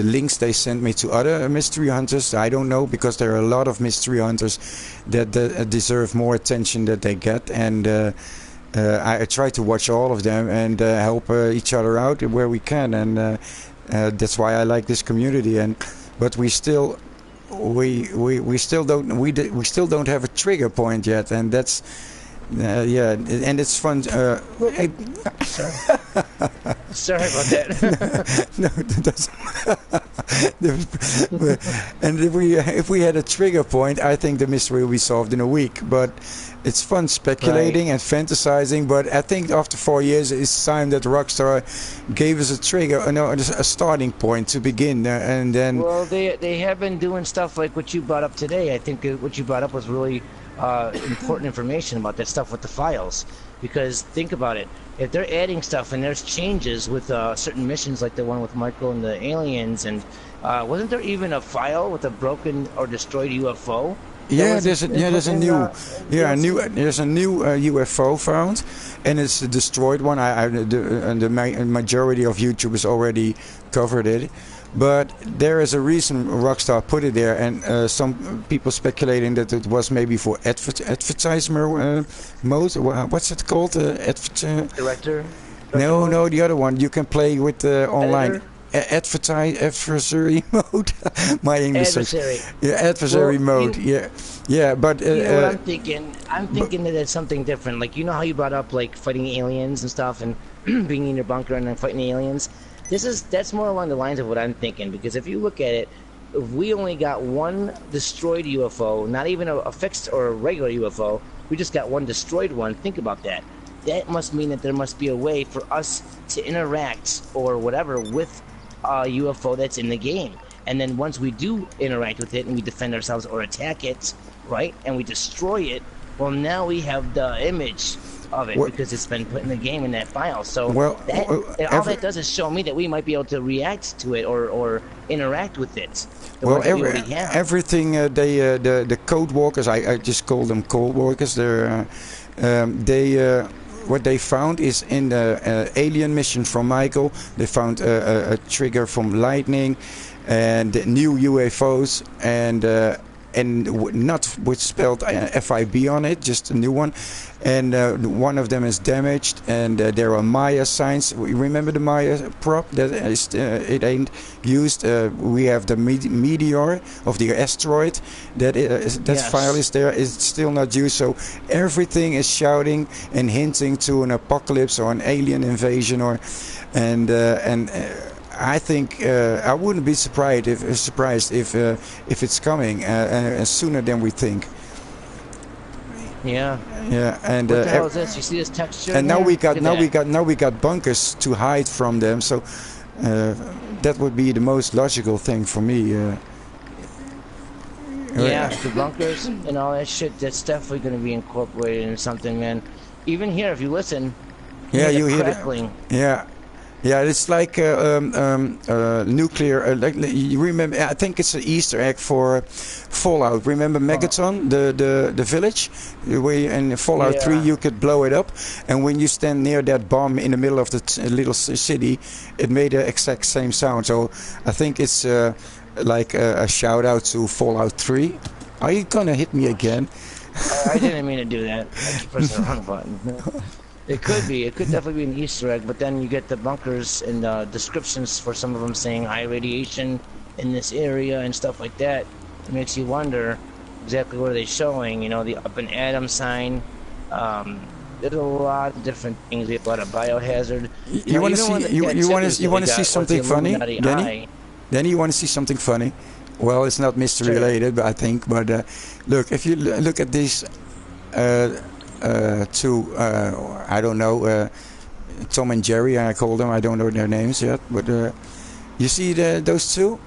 links they send me to other mystery hunters. I don't know, because there are a lot of mystery hunters that deserve more attention that they get, and I try to watch all of them and help each other out where we can, and that's why I like this community. But we still don't have a trigger point yet, and that's yeah, and it's fun. Hey. Sorry about that. No, that's and if we had a trigger point, I think the mystery will be solved in a week. But it's fun speculating and fantasizing. But I think after 4 years, it's time that Rockstar gave us a trigger, a starting point to begin, and then. Well, they have been doing stuff like what you brought up today. I think what you brought up was really important information about that stuff with the files, because think about it, if they're adding stuff and there's changes with certain missions like the one with Michael and the aliens, and wasn't there even a file with a broken or destroyed UFO? Yeah, there's a new UFO found, and it's a destroyed one. The majority of YouTubers already covered it. But there is a reason Rockstar put it there, and some people speculating that it was maybe for advertiser mode. What's it called? Director? No, the other one. You can play with online. Adversary mode. My English. Adversary. Yeah, adversary mode. Yeah. But you know what I'm thinking? I'm thinking that it's something different. Like, you know how you brought up like fighting aliens and stuff, and being in your bunker and then fighting aliens. That's more along the lines of what I'm thinking, because if you look at it, if we only got one destroyed UFO, not even a fixed or a regular UFO, we just got one destroyed one. Think about that. That must mean that there must be a way for us to interact or whatever with a UFO that's in the game. And then once we do interact with it and we defend ourselves or attack it, right, and we destroy it, well, now we have the image of it, because it's been put in the game in that file. So all that does is show me that we might be able to react to it or interact with it. Everything the code walkers, I just call them code walkers. They're what they found is in the alien mission from Michael. They found a trigger from lightning and new UFOs, and and not with spelled FIB on it, just a new one. And one of them is damaged, and there are Maya signs. Remember the Maya prop that is, it ain't used. We have the meteor of the asteroid that Yes. file is there. It's still not used. So everything is shouting and hinting to an apocalypse or an alien invasion, and I think I wouldn't be surprised if it's coming sooner than we think. Yeah. Yeah, and What the hell is this? You see this texture? and now here? we got Look at now we got bunkers to hide from them. So that would be the most logical thing for me. Yeah, the bunkers and all that shit. That's definitely going to be incorporated in something, man. Even here, if you listen, Yeah, you you hear crackling. Yeah, it's like nuclear. You remember? I think it's an Easter egg for Fallout. Remember Megaton, the village, where in Fallout 3 you could blow it up, and when you stand near that bomb in the middle of the little city, it made the exact same sound. So I think it's like a shout out to Fallout 3. Are you gonna hit me again? I didn't mean to do that. I keep pressing the wrong button. It could be. It could definitely be an Easter egg, but then you get the bunkers and descriptions for some of them saying high radiation in this area and stuff like that. It makes you wonder exactly what are they showing. You know, the up and atom sign. There's a lot of different things. We have a lot of biohazard. You want to see? You want to see something funny, Danny? Eye. Danny, you want to see something funny? Well, it's not mystery related, but I think. But look, if you look at these two, I don't know, Tom and Jerry, I call them. I don't know their names yet, but you see those two?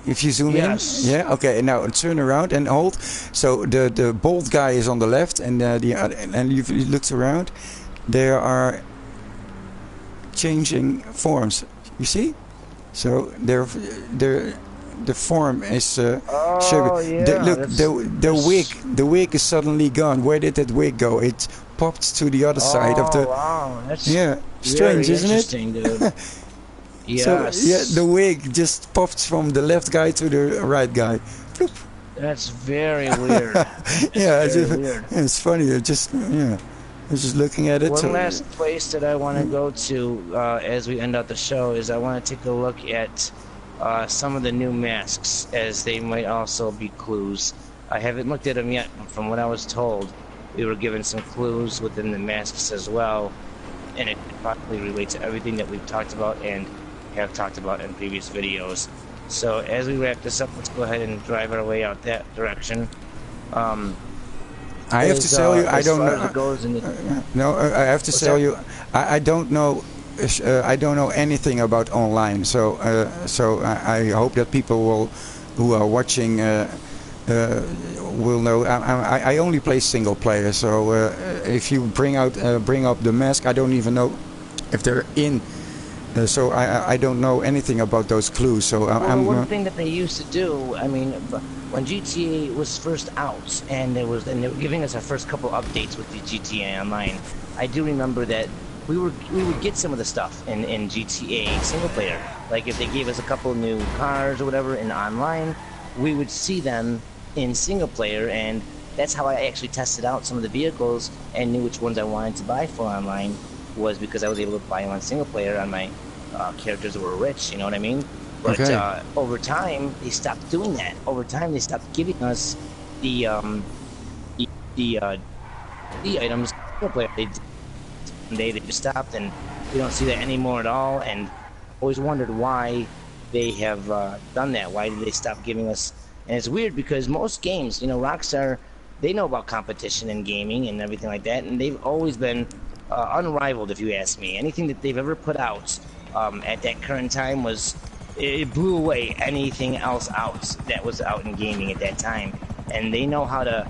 If you zoom in, yeah, okay. Now turn around and hold. So the bald guy is on the left, and and you looked around. They are changing forms. You see? So the form is shaping. Look, the wig is suddenly gone. Where did that wig go? It popped to the other side of the. Wow, that's strange, isn't it? Dude. Yes. So the wig just popped from the left guy to the right guy. Bloop. That's very weird. Weird. It's funny. I was just looking at it. One last place that I want to go to as we end out the show is I want to take a look at some of the new masks, as they might also be clues. I haven't looked at them yet, but from what I was told, we were given some clues within the masks as well, and it probably relates to everything that we've talked about and have talked about in previous videos. So as we wrap this up, let's go ahead and drive our way out that direction. I have to tell you, I don't know. No, I have to tell you, I don't know. I don't know anything about online. So I hope that people who are watching will know. I only play single player. So if you bring up the mask, I don't even know if they're in. So I don't know anything about those clues. So one thing that they used to do, I mean, when GTA was first out, and they were giving us our first couple updates with the GTA Online, I do remember that we would get some of the stuff in GTA single player. Like if they gave us a couple new cars or whatever in online, we would see them in single player, and that's how I actually tested out some of the vehicles and knew which ones I wanted to buy for online, was because I was able to buy them on single player on my characters that were rich, you know what I mean? But over time, they stopped doing that. Over time, they stopped giving us the items single player. They just stopped, and we don't see that anymore at all. And always wondered why they have done that. Why did they stop giving us? And it's weird because most games, you know, Rockstar, they know about competition in gaming and everything like that, and they've always been unrivaled, if you ask me. Anything that they've ever put out at that current time it blew away anything else out that was out in gaming at that time. And they know how to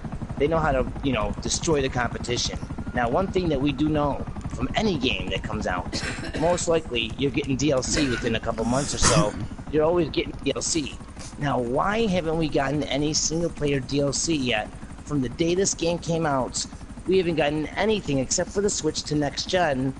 you know, destroy the competition. Now, one thing that we do know from any game that comes out, most likely you're getting DLC within a couple months or so. You're always getting DLC. Now, why haven't we gotten any single-player DLC yet? From the day this game came out, we haven't gotten anything except for the switch to next gen.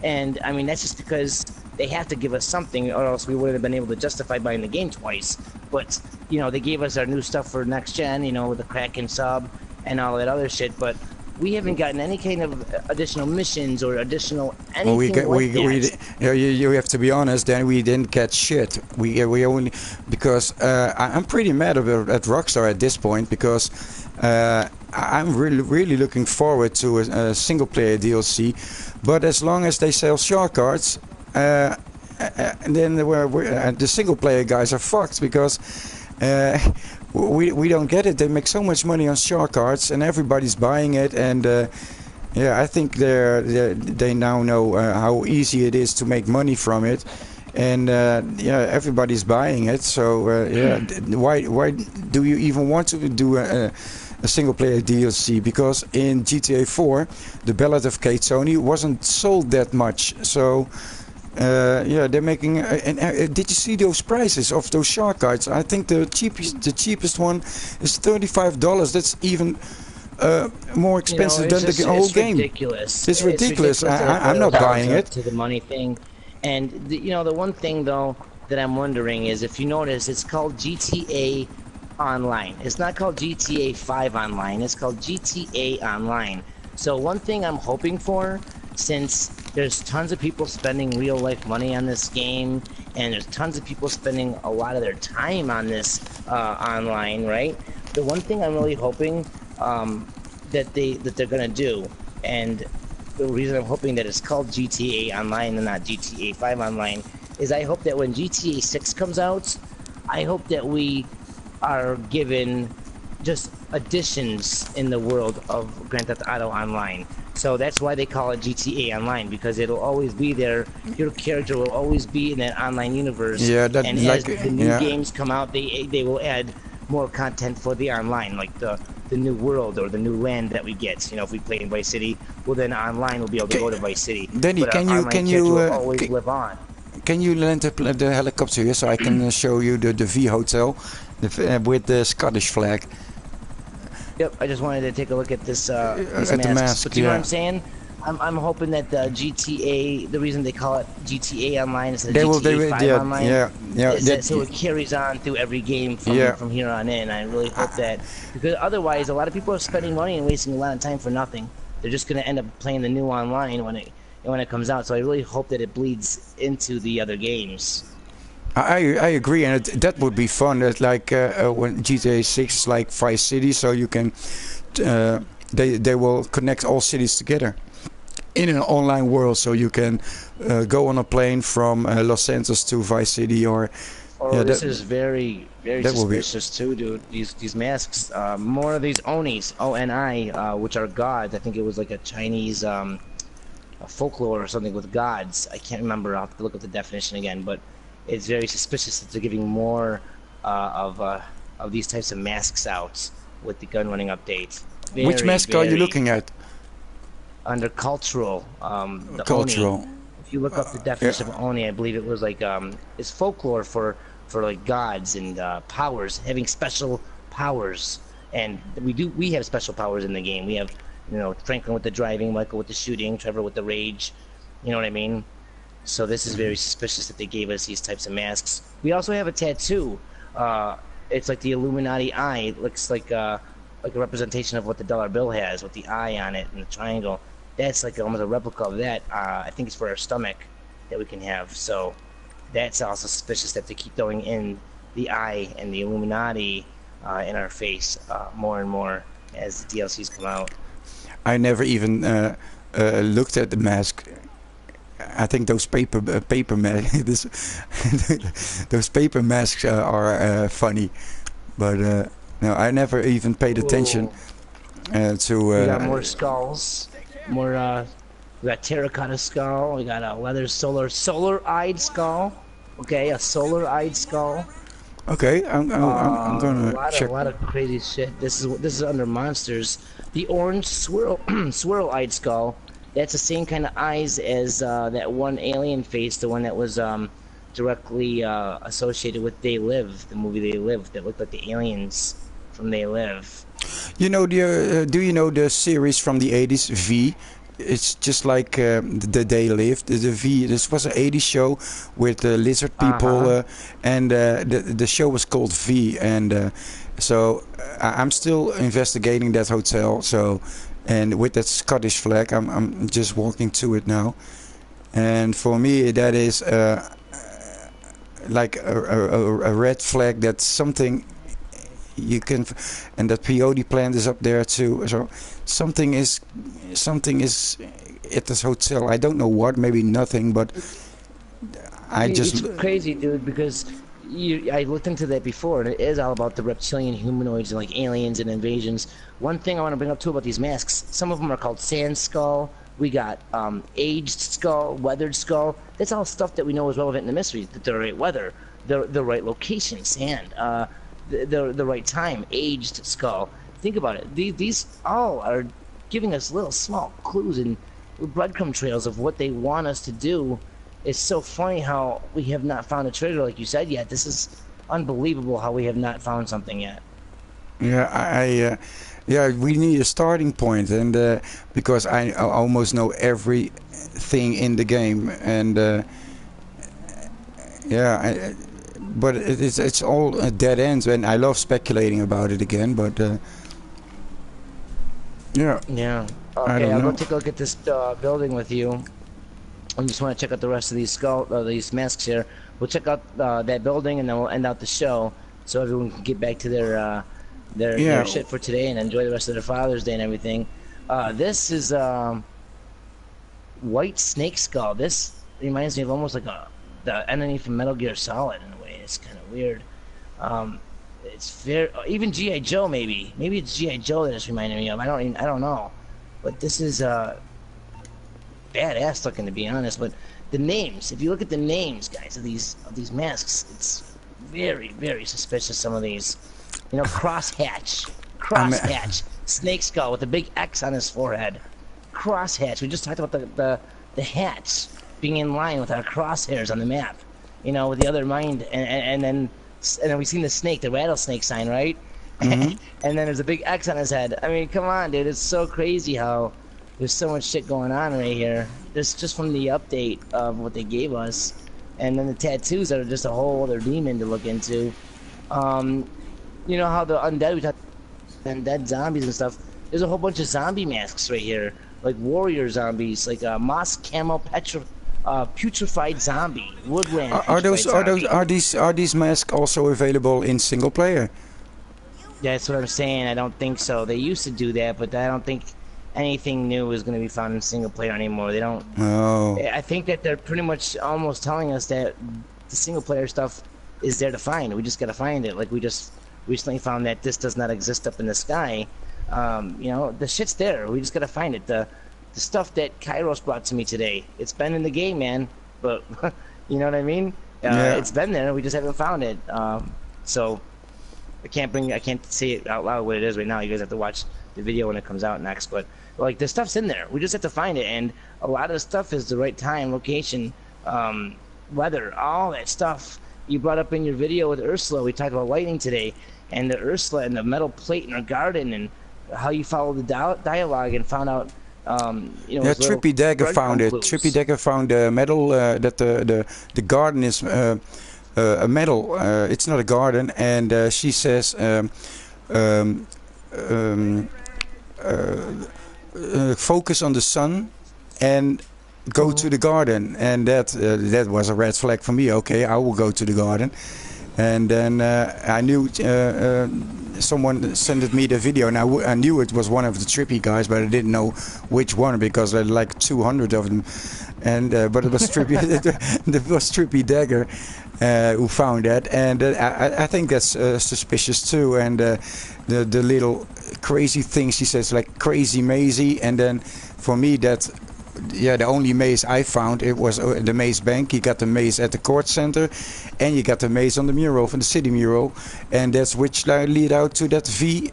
And I mean, that's just because they have to give us something, or else we wouldn't have been able to justify buying the game twice. But they gave us our new stuff for next gen, with the Kraken sub and all that other shit. But we haven't gotten any kind of additional missions or additional Well, anything like that. you have to be honest. Then we didn't get shit. We only because I'm pretty mad at Rockstar at this point because I'm really looking forward to a single player DLC. But as long as they sell shark cards, then the single player guys are fucked because. We don't get it. They make so much money on shark cards, and everybody's buying it. And I think they now know how easy it is to make money from it, and everybody's buying it. So why do you even want to do a single player DLC? Because in GTA 4, the Ballad of Kate Sony wasn't sold that much. So. They're making. Did you see those prices of those shark cards? I think the cheapest one is $35. That's even more expensive than the whole game. Ridiculous. It's ridiculous. I'm not buying it. To the money thing, and the one thing though that I'm wondering is if you notice, it's called GTA Online. It's not called GTA 5 Online. It's called GTA Online. So one thing I'm hoping for, since there's tons of people spending real life money on this game, and there's tons of people spending a lot of their time on this online, right? The one thing I'm really hoping that they're gonna do, and the reason I'm hoping that it's called GTA Online and not GTA 5 Online, is I hope that when GTA 6 comes out, I hope that we are given just additions in the world of Grand Theft Auto Online. So that's why they call it GTA Online, because it'll always be there. Your character will always be in that online universe. Yeah, and as the new games come out, they will add more content for the online, like the new world or the new land that we get. If we play in Vice City, well then online we'll be able to go to Vice City. Danny, but can you always live on? Can you land the helicopter here so I can show you the V Hotel with the Scottish flag? Yep, I just wanted to take a look at this these masks. But you know what I'm saying? I'm hoping that the GTA, the reason they call it GTA Online instead of GTA 5 Online, so it carries on through every game from here on in. I really hope that, because otherwise a lot of people are spending money and wasting a lot of time for nothing. They're just going to end up playing the new online when it comes out. So I really hope that it bleeds into the other games. I agree, and that would be fun. It's like when GTA 6 is like Vice City, so you can they will connect all cities together in an online world, so you can go on a plane from Los Santos to Vice City, or. This is very suspicious too, dude. These masks, more of these Onis, ONI, which are gods. I think it was like a Chinese a folklore or something with gods. I can't remember. I'll have to look at the definition again, but. It's very suspicious that they're giving more of these types of masks out with the Gunrunning update. Which mask are you looking at? Under cultural, the cultural. Oni. If you look up the definition of Oni, I believe it was like it's folklore for like gods and powers, having special powers. And we have special powers in the game. We have Franklin with the driving, Michael with the shooting, Trevor with the rage. You know what I mean? So this is very suspicious that they gave us these types of masks. We also have a tattoo. It's like the Illuminati eye. It looks like a representation of what the dollar bill has, with the eye on it and the triangle. That's like almost a replica of that. I think it's for our stomach that we can have. So that's also suspicious that they keep throwing in the eye and the Illuminati in our face more and more as the DLCs come out. I never even looked at the mask. I think those paper masks, those paper masks are funny, but no, I never even paid attention to. We got more skulls, more. We got terracotta skull. We got a leather solar-eyed skull. Okay, a solar-eyed skull. Okay, I'm gonna check. A lot of crazy shit. This is under monsters. The orange swirl-eyed skull. That's the same kind of eyes as that one alien face, the one that was directly associated with They Live, the movie They Live, that looked like the aliens from They Live. You know, do you know the series from the 80s, V? it's just like the day lived. The V. This was an '80s show with lizard people, and the show was called V. And so I'm still investigating that hotel. So, and with that Scottish flag, I'm just walking to it now. And for me, that is like a red flag. That's something you can, and that peyote plant is up there too. So something is at this hotel. I don't know what, maybe nothing, but it's crazy, dude, because I looked into that before, and it is all about the reptilian humanoids and like aliens and invasions. One thing I want to bring up too about these masks, some of them are called sand skull. We got aged skull, weathered skull. That's all stuff that we know is relevant in the mystery. That the right weather, the right location, sand, the right time, aged skull. Think about it. These all are giving us little small clues and breadcrumb trails of what they want us to do. It's so funny how we have not found a treasure like you said yet. This is unbelievable how we have not found something yet. Yeah, yeah, we need a starting point, and because I almost know everything in the game, and yeah, but it's all dead ends, and I love speculating about it again, but yeah. Yeah. Okay, I'll go take a look at this building with you. I just want to check out the rest of these masks here. We'll check out that building, and then we'll end out the show, so everyone can get back to their shit for today and enjoy the rest of their Father's Day and everything. This is white snake skull. This reminds me of almost like the enemy from Metal Gear Solid in a way. It's kind of weird. It's very even G.I. Joe maybe. Maybe it's G.I. Joe that it's reminding me of. I don't know. But this is badass looking, to be honest. But the names, if you look at the names, guys, of these masks, it's very, very suspicious. Some of these, you know, crosshatch, snake skull with a big X on his forehead. Crosshatch. We just talked about the hats being in line with our crosshairs on the map. You know, with the other mind, and then we've seen the snake, the rattlesnake sign, right? Mm-hmm. And then there's a big X on his head. I mean, come on, dude. It's so crazy how there's so much shit going on right here. This just from the update of what they gave us. And then the tattoos are just a whole other demon to look into. You know how the undead, we talked undead zombies and stuff. There's a whole bunch of zombie masks right here. Like warrior zombies, like moss camo putrefied zombie, woodland. Are these masks also available in single player? That's what I'm saying. I don't think so. They used to do that, but I don't think anything new is going to be found in single player anymore. They don't. Oh. I think that they're pretty much almost telling us that the single player stuff is there to find. We just got to find it. Like we just recently found that this does not exist up in the sky. You know, the shit's there. We just got to find it. The stuff that Kairos brought to me today. It's been in the game, man. But you know what I mean? It's been there. We just haven't found it. So. I can't say it out loud what it is right now. You guys have to watch the video when it comes out next. But like the stuff's in there. We just have to find it, and a lot of the stuff is the right time, location, weather, all that stuff you brought up in your video with Ursula. We talked about lightning today, and the Ursula and the metal plate in her garden, and how you followed the dialogue and found out. You know, yeah, Trippy Dagger found it. Trippy Dagger found metal that the garden is. A metal, it's not a garden, and she says focus on the sun and go to the garden, and that was a red flag for me. Okay, I will go to the garden. And then I knew someone sent me the video, and I knew it was one of the Trippy guys, but I didn't know which one because there are like 200 of them. And but it was Trippy, it was Trippy Dagger who found that, and I think that's suspicious too. And the little crazy things she says, like crazy Maisie, and then for me that. Yeah, the only maze I found, it was the maze bank. You got the maze at the court center, and you got the maze on the mural, from the city mural, and that's which lead out to that V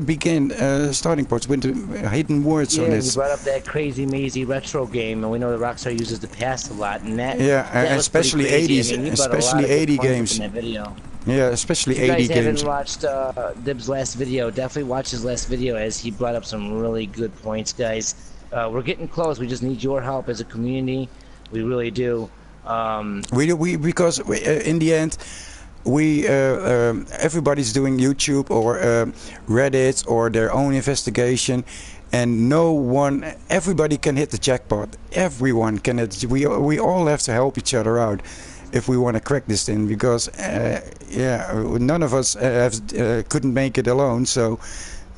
begin starting ports with the hidden words on it. Yeah, you brought up that crazy mazy retro game, and we know that Rockstar uses the past a lot, and that especially 80s, I mean, especially 80 games. In that video. Yeah, especially 80 games. If you guys haven't watched Dib's last video, definitely watch his last video, as he brought up some really good points, guys. we're getting close. We just need your help as a community. We really do. Because in the end, everybody's doing YouTube or Reddit or their own investigation, and everybody can hit the jackpot. Everyone can hit. We all have to help each other out if we want to crack this thing, because none of us couldn't make it alone. So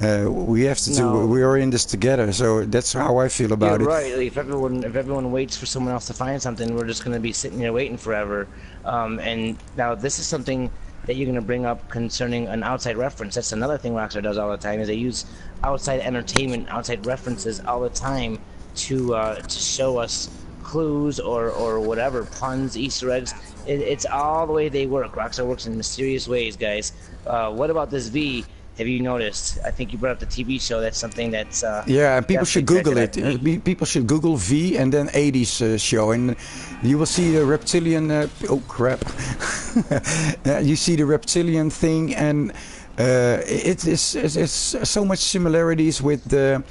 we have to do. We are in this together. So that's how I feel about it. Right. Like, if everyone waits for someone else to find something, we're just going to be sitting there waiting forever. And now this is something that you're going to bring up concerning an outside reference. That's another thing Rockstar does all the time, is they use outside entertainment, outside references all the time to show us clues or whatever, puns, Easter eggs. It's all the way they work. Rockstar works in mysterious ways, guys. What about this V? Have you noticed? I think you brought up the TV show. That's something that's and people should Google it. People should Google V and then 80s show, and you will see the reptilian. Oh crap! You see the reptilian thing, and it's so much similarities with the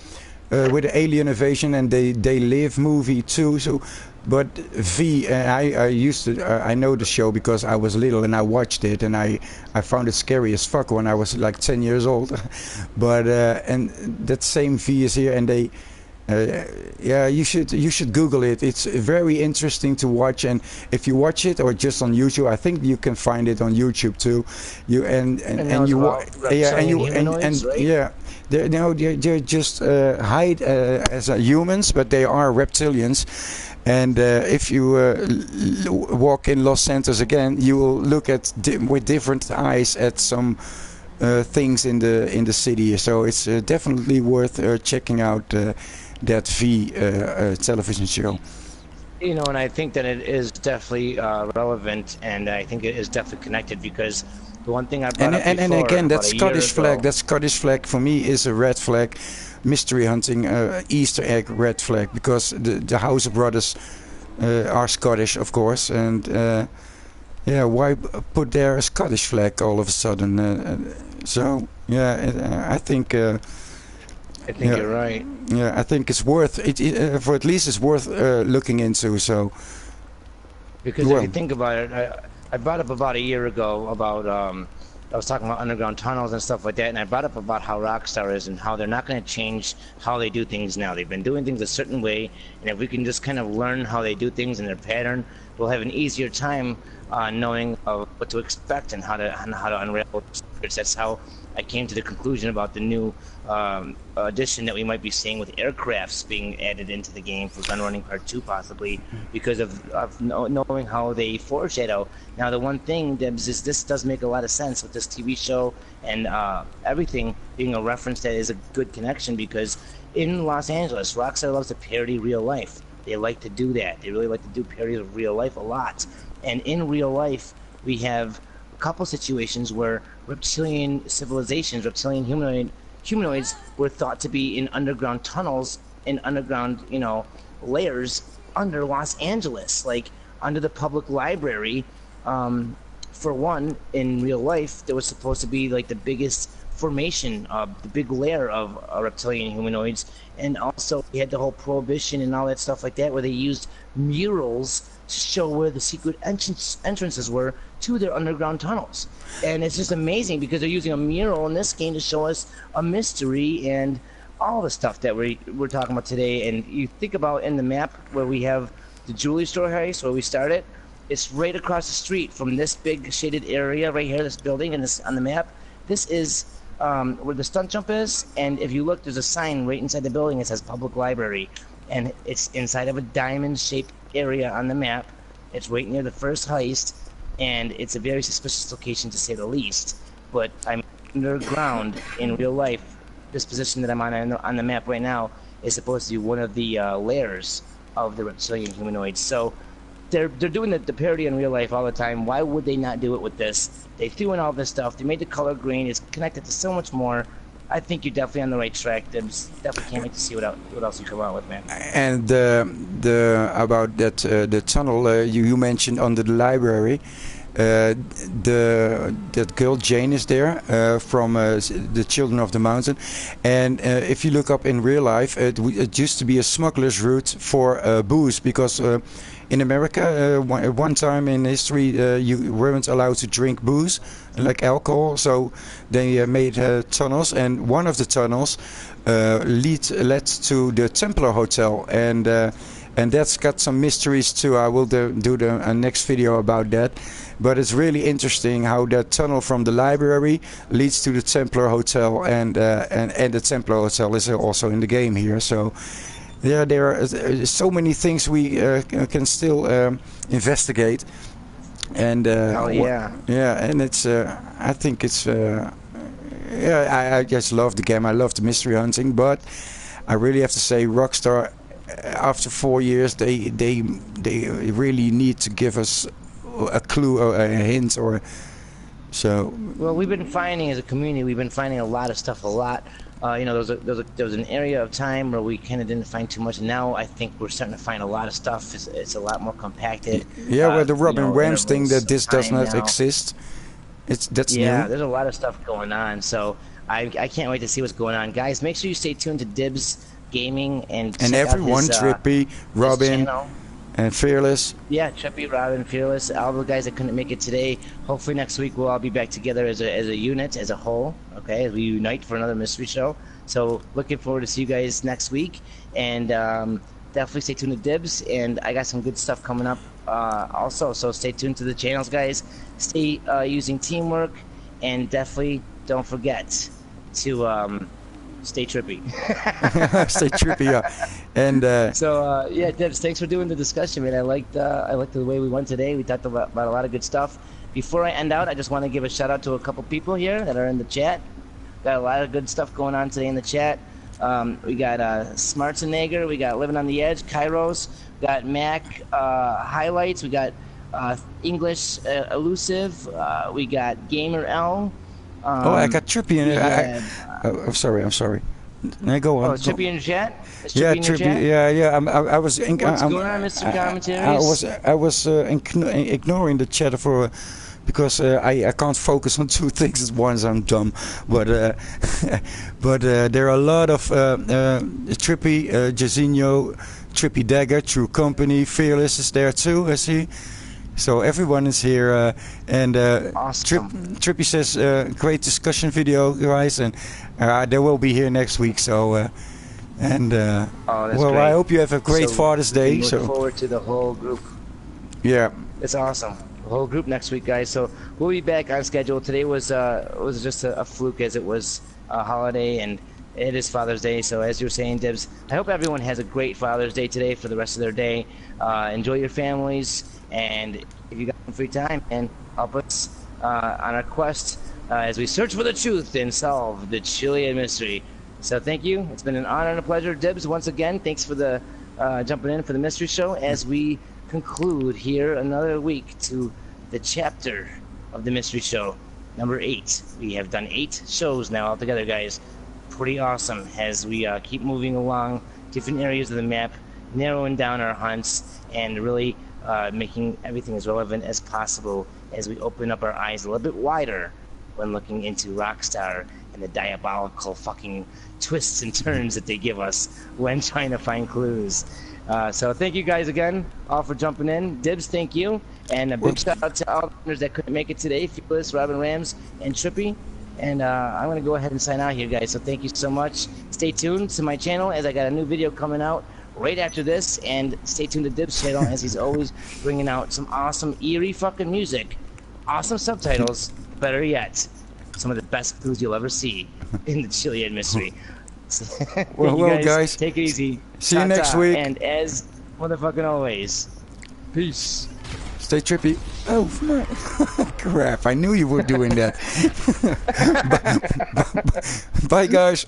Alien Invasion and They Live movie too. So. But V, I used to, I know the show because I was little and I watched it, and I found it scary as fuck when I was like 10 years old. But and that same V is here, and they, you should Google it. It's very interesting to watch, and if you watch it or just on YouTube, I think you can find it on YouTube too. They're just hide as humans, but they are reptilians. And if you walk in Los Santos again, you will look at with different eyes at some things in the city. So it's definitely worth checking out that V television show. You know, and I think that it is definitely relevant, and I think it is definitely connected, because the one thing I brought up before, and again, that Scottish flag, ago, that Scottish flag for me is a red flag. Mystery hunting, Easter egg red flag, because the House Brothers are Scottish, of course, and why put there a Scottish flag all of a sudden? I think you're right. Yeah, I think it's worth it. For at least it's worth looking into. So because if you think about it, I brought up about a year ago about. I was talking about underground tunnels and stuff like that, and I brought up about how Rockstar is and how they're not going to change how they do things now. They've been doing things a certain way, and if we can just kind of learn how they do things and their pattern, we'll have an easier time knowing what to expect and how to unravel secrets. That's how I came to the conclusion about the new addition that we might be seeing with aircrafts being added into the game for Gunrunning Part 2 possibly, because of knowing how they foreshadow. Now the one thing, Debs, is this does make a lot of sense with this TV show and everything being a reference that is a good connection, because in Los Angeles, Rockstar loves to parody real life. They like to do that. They really like to do parodies of real life a lot. And in real life, we have a couple situations where reptilian civilizations, reptilian humanoids were thought to be in underground tunnels, in underground, layers under Los Angeles, like under the public library. For one, in real life, there was supposed to be like the biggest formation, the big layer of reptilian humanoids, and also we had the whole prohibition and all that stuff like that, where they used murals to show where the secret entrances were to their underground tunnels. And it's just amazing because they're using a mural in this game to show us a mystery and all the stuff that we're talking about today. And you think about in the map where we have the jewelry store heist, where we started, it's right across the street from this big shaded area right here, this building, and this on the map. This is where the stunt jump is, and if you look, there's a sign right inside the building. It says public library, and it's inside of a diamond-shaped area on the map. It's right near the first heist, and it's a very suspicious location to say the least. But I'm underground in real life. This position that I'm on the map right now is supposed to be one of the layers of the reptilian humanoids. So they're doing the parody in real life all the time. Why would they not do it with this? They threw in all this stuff. They made the color green. It's connected to so much more. I think you're definitely on the right track. Definitely can't wait to see what else you come out with, man. And the about that the tunnel you mentioned under the library, that girl Jane is there from the Children of the Mountain, and if you look up in real life, it used to be a smuggler's route for booze, because in America, one time in history, you weren't allowed to drink booze, like alcohol, so they made tunnels, and one of the tunnels led to the Templar Hotel, and that's got some mysteries too. I will do the next video about that. But it's really interesting how that tunnel from the library leads to the Templar Hotel, and the Templar Hotel is also in the game here. So there are so many things we can still investigate. And and it's I think it's I just love the game. I love the mystery hunting, but I really have to say, Rockstar, after 4 years, they really need to give us a clue or a hint, or so. Well, we've been finding, as a community, we've been finding a lot of stuff, there was an area of time where we kind of didn't find too much, and now I think we're starting to find a lot of stuff. It's a lot more compacted. Yeah, where the Robin Williams thing that this does not exist. That's new. There's a lot of stuff going on, so I can't wait to see what's going on, guys. Make sure you stay tuned to Dibs Gaming and everyone, Trippy, Robin, and Fearless. Yeah, Trippy, Robin, Fearless, all the guys that couldn't make it today. Hopefully next week we'll all be back together as a unit, as a whole, okay, as we unite for another mystery show. So looking forward to see you guys next week, and definitely stay tuned to Dibs, and I got some good stuff coming up also, so stay tuned to the channels, guys. Stay using teamwork, and definitely don't forget to stay trippy. Stay trippy, yeah. And Dibs, thanks for doing the discussion, man. I liked the way we went today. We talked about a lot of good stuff. Before I end out, I just want to give a shout out to a couple people here that are in the chat. Got a lot of good stuff going on today in the chat. We got Smartsenegger, we got Living on the Edge, Kairos, we got Mac Highlights, we got English Elusive, we got Gamer L. I got Trippy in it. I'm sorry. Now go on. Oh, Trippy in the chat? Yeah, Trippy. Yeah. I was. What's going on, Mr. Commentaries? I was ignoring the chat because I can't focus on two things at once. I'm dumb. But there are a lot of Trippy, Jazinho, Trippy Dagger, True Company, Fearless is there too. I see. So everyone is here, and awesome. Trippy says, great discussion video, guys, and they will be here next week. So, great. I hope you have a great Father's Day. We look forward to the whole group. Yeah, it's awesome. The whole group next week, guys. So we'll be back on schedule. Today was just a fluke, as it was a holiday, and it is Father's Day. So as you were saying, Dibs, I hope everyone has a great Father's Day today for the rest of their day. Enjoy your families. And if you got some free time, and help us on our quest as we search for the truth and solve the Chilean mystery. So thank you. It's been an honor and a pleasure. Dibs, once again, thanks for the jumping in for the mystery show as we conclude here another week to the chapter of the mystery show, number 8. We have done 8 shows now altogether, guys. Pretty awesome as we keep moving along different areas of the map, narrowing down our hunts, and really making everything as relevant as possible as we open up our eyes a little bit wider when looking into Rockstar and the diabolical fucking twists and turns that they give us when trying to find clues. So thank you guys again, all for jumping in. Dibs, thank you. And a big shout out to all the listeners that couldn't make it today, Fearless, Robin Rams, and Trippy. And I'm going to go ahead and sign out here, guys. So thank you so much. Stay tuned to my channel as I got a new video coming out right after this, and stay tuned to Dibs' channel as he's always bringing out some awesome, eerie fucking music, awesome subtitles, better yet, some of the best clues you'll ever see in the Chilean mystery. So, well, guys, take it easy. See you next week. And as motherfucking always, peace. Stay trippy. Oh, crap. I knew you were doing that. Bye, guys.